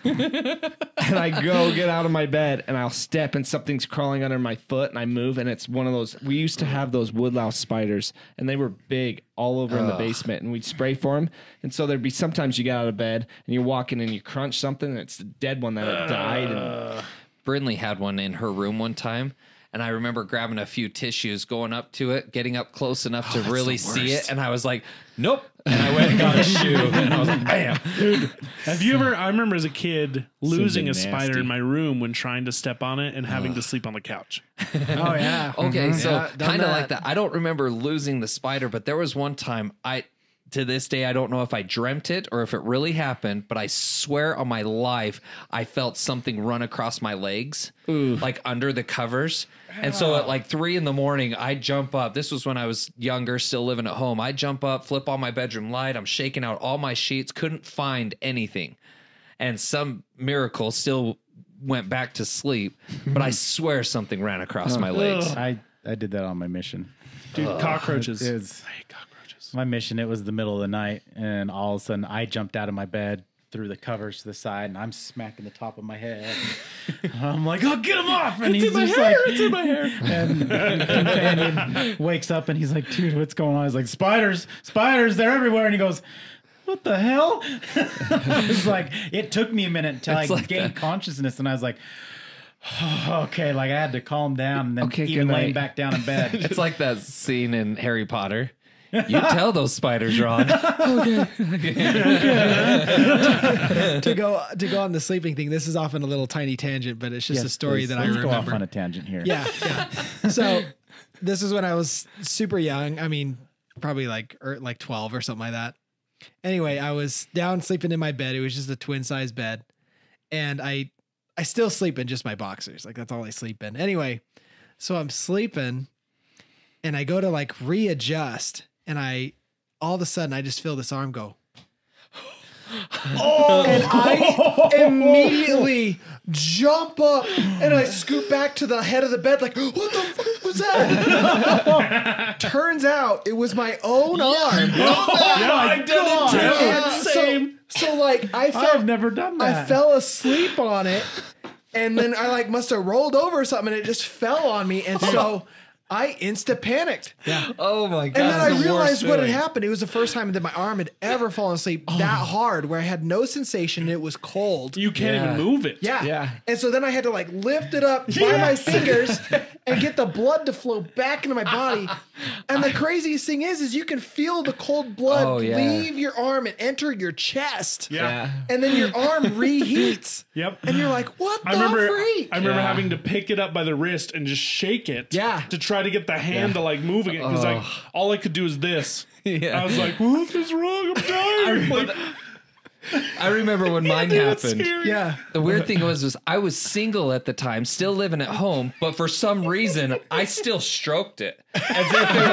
And I go get out of my bed and I'll step and something's crawling under my foot and I move and it's one of those. We used to have those woodlouse spiders and they were big all over in the basement and we'd spray for them. And so there'd be sometimes you get out of bed and you're walking and you crunch something and it's the dead one that had died. And Brindley had one in her room one time. And I remember grabbing a few tissues, going up to it, getting up close enough to really see it. And I was like, nope. And I went and got a shoe. And I was like, bam. Dude, have you ever, I remember as a kid losing a nasty. spider in my room when trying to step on it and having to sleep on the couch. Oh yeah. Okay, so Yeah, done kind of like that. I don't remember losing the spider, but there was one time to this day, I don't know if I dreamt it or if it really happened, but I swear on my life, I felt something run across my legs, like under the covers. And so at like 3 a.m, I jump up. This was when I was younger, still living at home. I jump up, flip on my bedroom light. I'm shaking out all my sheets, couldn't find anything. And some miracle still went back to sleep, but I swear something ran across my legs. I did that on my mission. Dude, cockroaches. It was I hate cockroaches. my mission. It was the middle of the night, and all of a sudden, I jumped out of my bed, threw the covers to the side, and I'm smacking the top of my head. And I'm like, "Oh, get him off!" And he's just like, It's in my hair. and companion wakes up, and he's like, "Dude, what's going on?" I was like, "Spiders, they're everywhere!" And he goes, "What the hell?" It's like it took me a minute until I like gained that. consciousness, and I was like, okay, like I had to calm down, and then Okay, even good laying night. back down in bed. It's like that scene in Harry Potter. You tell those spiders, Ron. to go on the sleeping thing. This is often a little tiny tangent, but it's just Yes, a story please. that I Let's go off remember. on a tangent here. Yeah. So this is when I was super young. I mean, probably like 12 or something like that. Anyway, I was down sleeping in my bed. It was just a twin size bed. And I still sleep in just my boxers. Like that's all I sleep in. Anyway, so I'm sleeping and I go to like readjust and all of a sudden I just feel this arm go. And I immediately jump up and I scoot back to the head of the bed like, what the fuck was that? Turns out it was my own arm. I did it too. And Same. So like I've never done that. I fell asleep on it and then I like must have rolled over or something and it just fell on me. And so I insta panicked. Yeah. Oh my God. And then I that's the realized worst what had feeling. happened. It was the first time that my arm had ever fallen asleep that hard, where I had no sensation. And it was cold. You can't Yeah. even move it. Yeah. Yeah. And so then I had to like lift it up by my fingers and get the blood to flow back into my body. And the craziest thing is you can feel the cold blood leave your arm and enter your chest. Yeah. And then your arm reheats. Yep. And you're like, what the I remember freak? having to pick it up by the wrist and just shake it. Yeah. To try to get the hand to like moving it because like all I could do is this. Yeah. I was like, what is wrong? I'm dying. Like, I remember when mine dude, it's happened. scary. Yeah. The weird thing was I was single at the time, still living at home, but for some reason I still stroked it as if it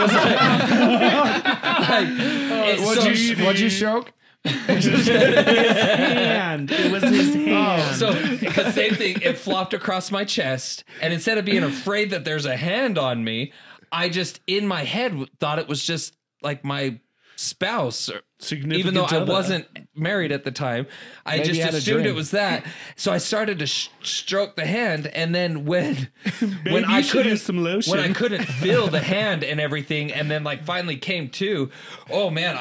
was What'd you stroke? His hand. It was his hand. So, because same thing, it flopped across my chest, and instead of being afraid that there's a hand on me, I just in my head thought it was just like my spouse, even though I other. wasn't married at the time. I Maybe you just had a assumed it dream. was that. So I started to stroke the hand, and then when you I should couldn't use some lotion. when I couldn't feel the hand and everything, and then like finally came to, oh man,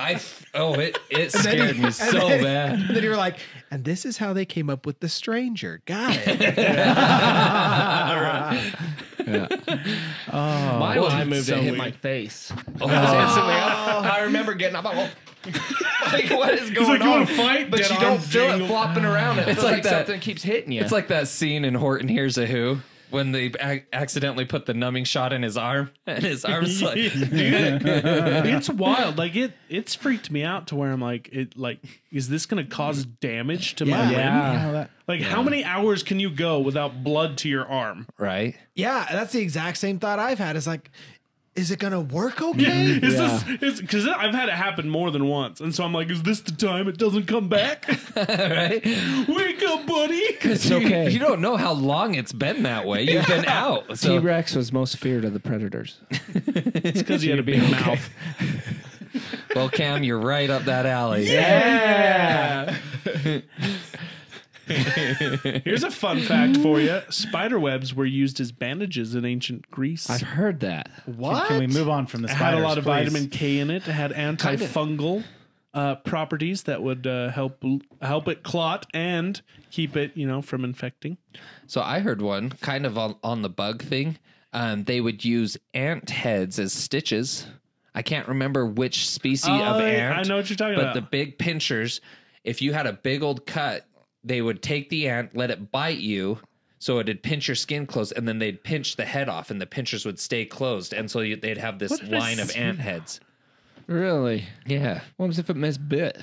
it scared me so bad. And then you were like, and this is how they came up with the stranger. Got it. Mine when I moved so it hit weird. my face. I remember getting up. Like, what is going like, you on? wanna fight? But Dead you arm don't feel jingle. it flopping around. It feels like like that- something keeps hitting you. It's like that scene in Horton Hears a Who when they accidentally put the numbing shot in his arm, and his arm's like, Dude, it's wild. Like it's freaked me out to where I'm like, is this going to cause damage to my limb? Yeah. Like, how many hours can you go without blood to your arm? right? Yeah, that's the exact same thought I've had. It's like, is it gonna work okay? Is because I've had it happen more than once, and so I'm like, is this the time it doesn't come back? Right? Wake up, buddy! It's okay. You don't know how long it's been that way. You've been out. So. T-Rex was most feared of the predators. It's because he had a big mouth. Well, Cam, you're right up that alley. Yeah. Here's a fun fact for you: spider webs were used as bandages in ancient Greece. I've heard that. What? Can we move on from the It spiders? had a lot of please? vitamin K in it. It had antifungal properties that would help it clot and keep it, from infecting. So I heard one kind of on the bug thing. They would use ant heads as stitches. I can't remember which species of ant. I know what you're talking but about. the big pinchers, if you had a big old cut, they would take the ant, let it bite you, so it'd pinch your skin closed, and then they'd pinch the head off, and the pinchers would stay closed, and so they'd have this line of ant heads. Really? Yeah. What was if it misbit?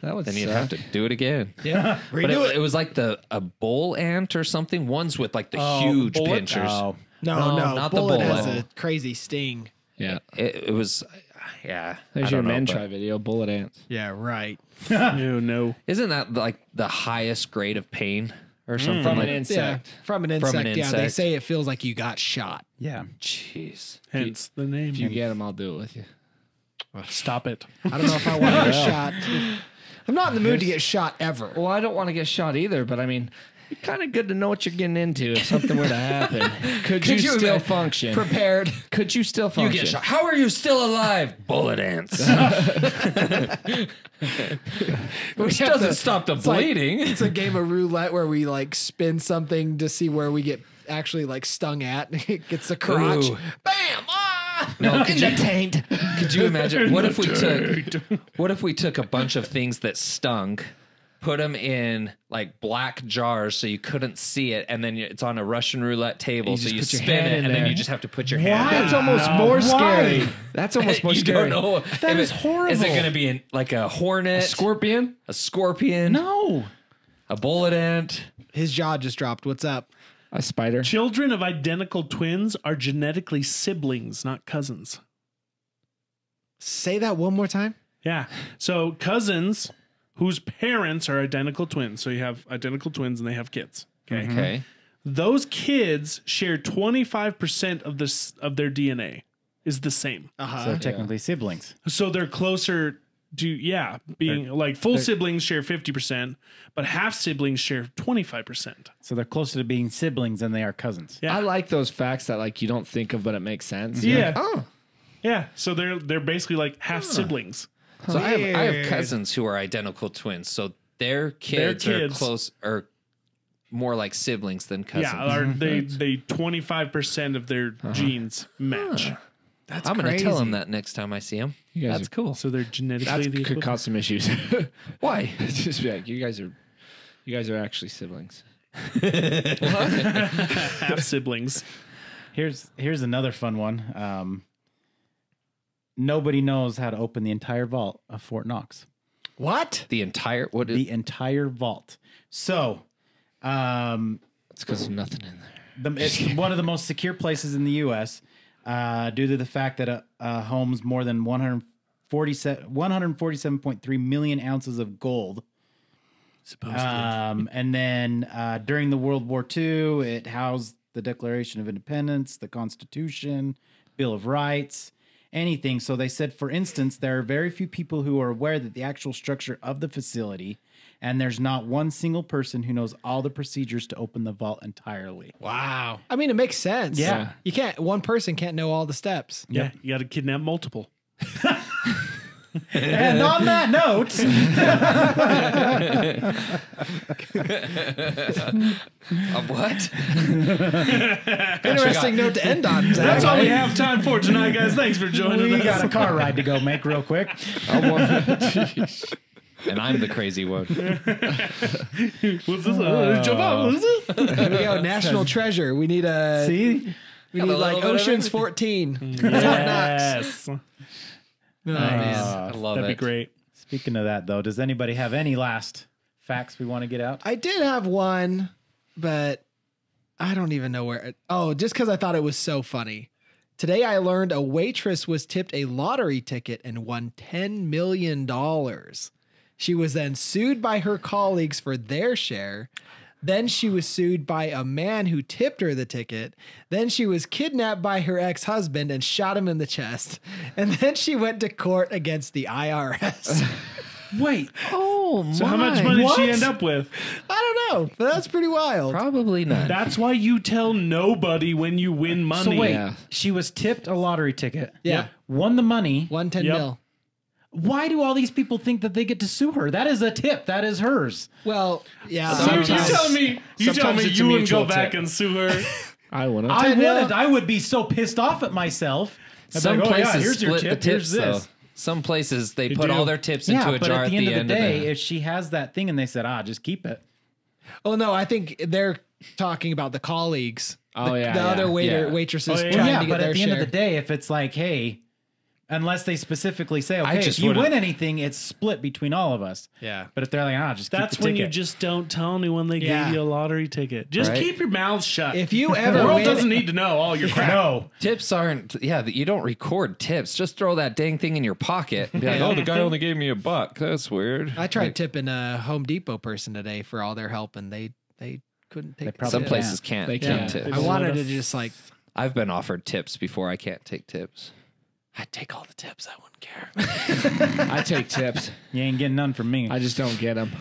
That would Then suck. you'd have to do it again. Yeah. But Redo it. it was like a bull ant or something. Ones with like the huge bullet? pinchers. Oh, No, not the bullet bullet. has a crazy sting. Yeah. It was, yeah. There's I your don't know, men but- try video, bullet ants. Yeah, right. No. Isn't that like the highest grade of pain or something? From like an insect. Yeah, from an insect. Yeah, they insect. say it feels like you got shot. yeah. Jeez. Hence the name. If you get them, I'll do it with you. Stop it. I don't know if I want to get shot. I'm not in the mood to get shot ever. Well, I don't want to get shot either, but I mean, it's kind of good to know what you're getting into if something were to happen. Could you still imagine- function? Prepared. Could you still You function? get shot. How are you still alive? Bullet ants. Which doesn't stop the bleeding. It's a game of roulette where we like spin something to see where we get actually like stung at. It gets the crotch. Ooh. Bam! Ah! No, could you imagine? What if we took a bunch of things that stung, put them in like black jars so you couldn't see it, and then it's on a Russian roulette table, You so just you put your spin hand it, in and then there. you just have to put your hand. That's in. almost more scary. That's almost more You scary. don't know. That if is horrible. Is it going to be like a hornet, Scorpion? a scorpion, No. a bullet ant? His jaw just dropped. What's up? A spider? Children of identical twins are genetically siblings, not cousins. Say that one more time. Yeah. So cousins whose parents are identical twins. So you have identical twins and they have kids. Okay. Okay. Those kids share 25% of their DNA is the same. Uh-huh. So technically siblings. So they're closer to being like full siblings share 50%, but half siblings share 25%. So they're closer to being siblings than they are cousins. Yeah. I like those facts that like you don't think of, but it makes sense. Yeah. Oh. Yeah. So they're basically like half siblings. So I have Weird. cousins who are identical twins. So their kids are kids. close or more like siblings than cousins. Yeah, they 25% of their genes match. That's I'm going to crazy. tell him that next time I see him. You guys That's are- cool. So they're genetically That the could equivalent. cause some issues. Why? Just be like, you guys are actually siblings. half siblings. Here's another fun one. Nobody knows how to open the entire vault of Fort Knox. What? The entire what? The entire vault. So, It's because there's nothing in there. it's one of the most secure places in the U.S. Due to the fact that it homes more than 147.3 million ounces of gold. Supposedly. And then during the World War II, it housed the Declaration of Independence, the Constitution, Bill of Rights, anything. So they said, for instance, there are very few people who are aware that the actual structure of the facility, and there's not one single person who knows all the procedures to open the vault entirely. Wow. I mean, it makes sense. Yeah. You can't, one person can't know all the steps. Yeah, you got to kidnap multiple. And on that note, What? Interesting note to end on. Zach. That's all we have time for tonight, guys. Thanks for joining we us. got a car ride to go make real quick. And I'm the crazy one. What's this? Jump out. What is this? Here we go. National treasure. We need a. See? We Got need a like little bit of Ocean's everything. 14. Yes. Oh, man. I love That'd it. be great. Speaking of that, though, does anybody have any last facts we want to get out? I did have one, but I don't even know where. Just because I thought it was so funny. Today I learned a waitress was tipped a lottery ticket and won $10 million. She was then sued by her colleagues for their share. Then she was sued by a man who tipped her the ticket. Then she was kidnapped by her ex-husband and shot him in the chest. And then she went to court against the IRS. Wait. Oh my. So how much money did she What? end up with? I don't know, but that's pretty wild. Probably not. That's why you tell nobody when you win money. So wait, Yeah. she was tipped a lottery ticket. Yeah. Won the money. 110 Yep. mil. Why do all these people think that they get to sue her? That is a tip. That is hers. Well, yeah. So you Sometimes- tell me sometimes it's a you wouldn't go mutual back tip. and sue her. I wouldn't. I mil. wouldn't. I would be so pissed off at myself. I'd be Some like, oh, yeah, places here's your split tip. the Here's tips, though. this. Some places they They put do. all their tips into Yeah, a but jar at the end of the day, the if she has that thing and they said, just keep it. Oh no, I think they're talking about the colleagues. Oh, the, yeah, the yeah. other Yeah. waitresses Oh, yeah. trying Yeah, to get but their at the end share. of the day, if it's like, hey, unless they specifically say, I okay, just if you wouldn't- win anything, it's split between all of us. Yeah. But if they're like, just keep That's the when ticket. you just don't tell anyone they Yeah. gave you a lottery ticket. Just Right. keep your mouth shut. If you the ever world win, doesn't need to know all your crap. No. tips aren't. Yeah, you don't record tips. Just throw that dang thing in your pocket and be like, Yeah. "Oh, the guy only gave me $1. That's weird." I tried tipping a Home Depot person today for all their help, and they couldn't take. probably Some the tip. places can't. They take can't. tips. I wanted to just like, I've been offered tips before. I can't take tips. I'd take all the tips. I wouldn't care. I take tips. You ain't getting none from me. I just don't get them.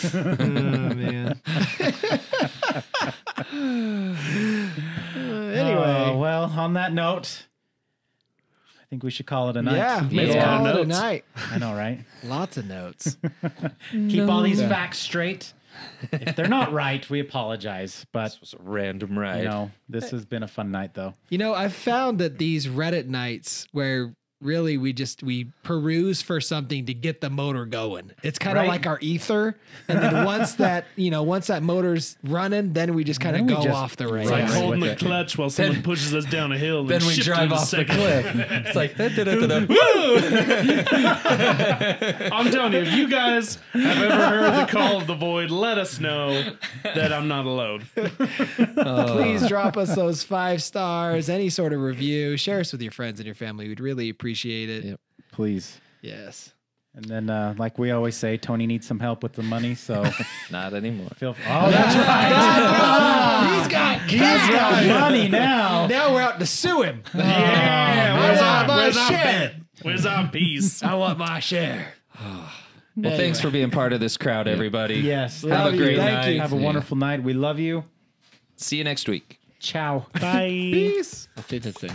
Oh man. Anyway, Well, on that note, I think we should call it a night. yeah, Yeah. let's call it a Notes. night. I know, right? Lots of notes. Keep all these facts straight. If they're not right, we apologize. But, This was a random ride. you know, this has been a fun night, though. You know, I've found that these Reddit nights where really we peruse for something to get the motor going. It's kind of Right. like our ether. And then once that motor's running, then we just kind of Then we go just off the It's like rails. Right. holding with the it. clutch while someone pushes us down a hill. Then and we shifting drive a off the second. cliff. It's like I'm telling you, if you guys have ever heard the call of the void, let us know that I'm not alone. Please drop us those 5 stars, any sort of review. Share us with your friends and your family. We'd really appreciate it. Yep. Please. Yes. And then, like we always say, Tony needs some help with the money. So not anymore. feel. Oh, that's right. He's He's got money now. Now we're out to sue him. Yeah, where's our bet? Where's our piece? I want my share. Well, thanks for being part of this crowd, everybody. Yes. Have Love a you. great Thank night. you. Have a wonderful night. We love you. See you next week. Ciao. Bye. Peace. I think that's it.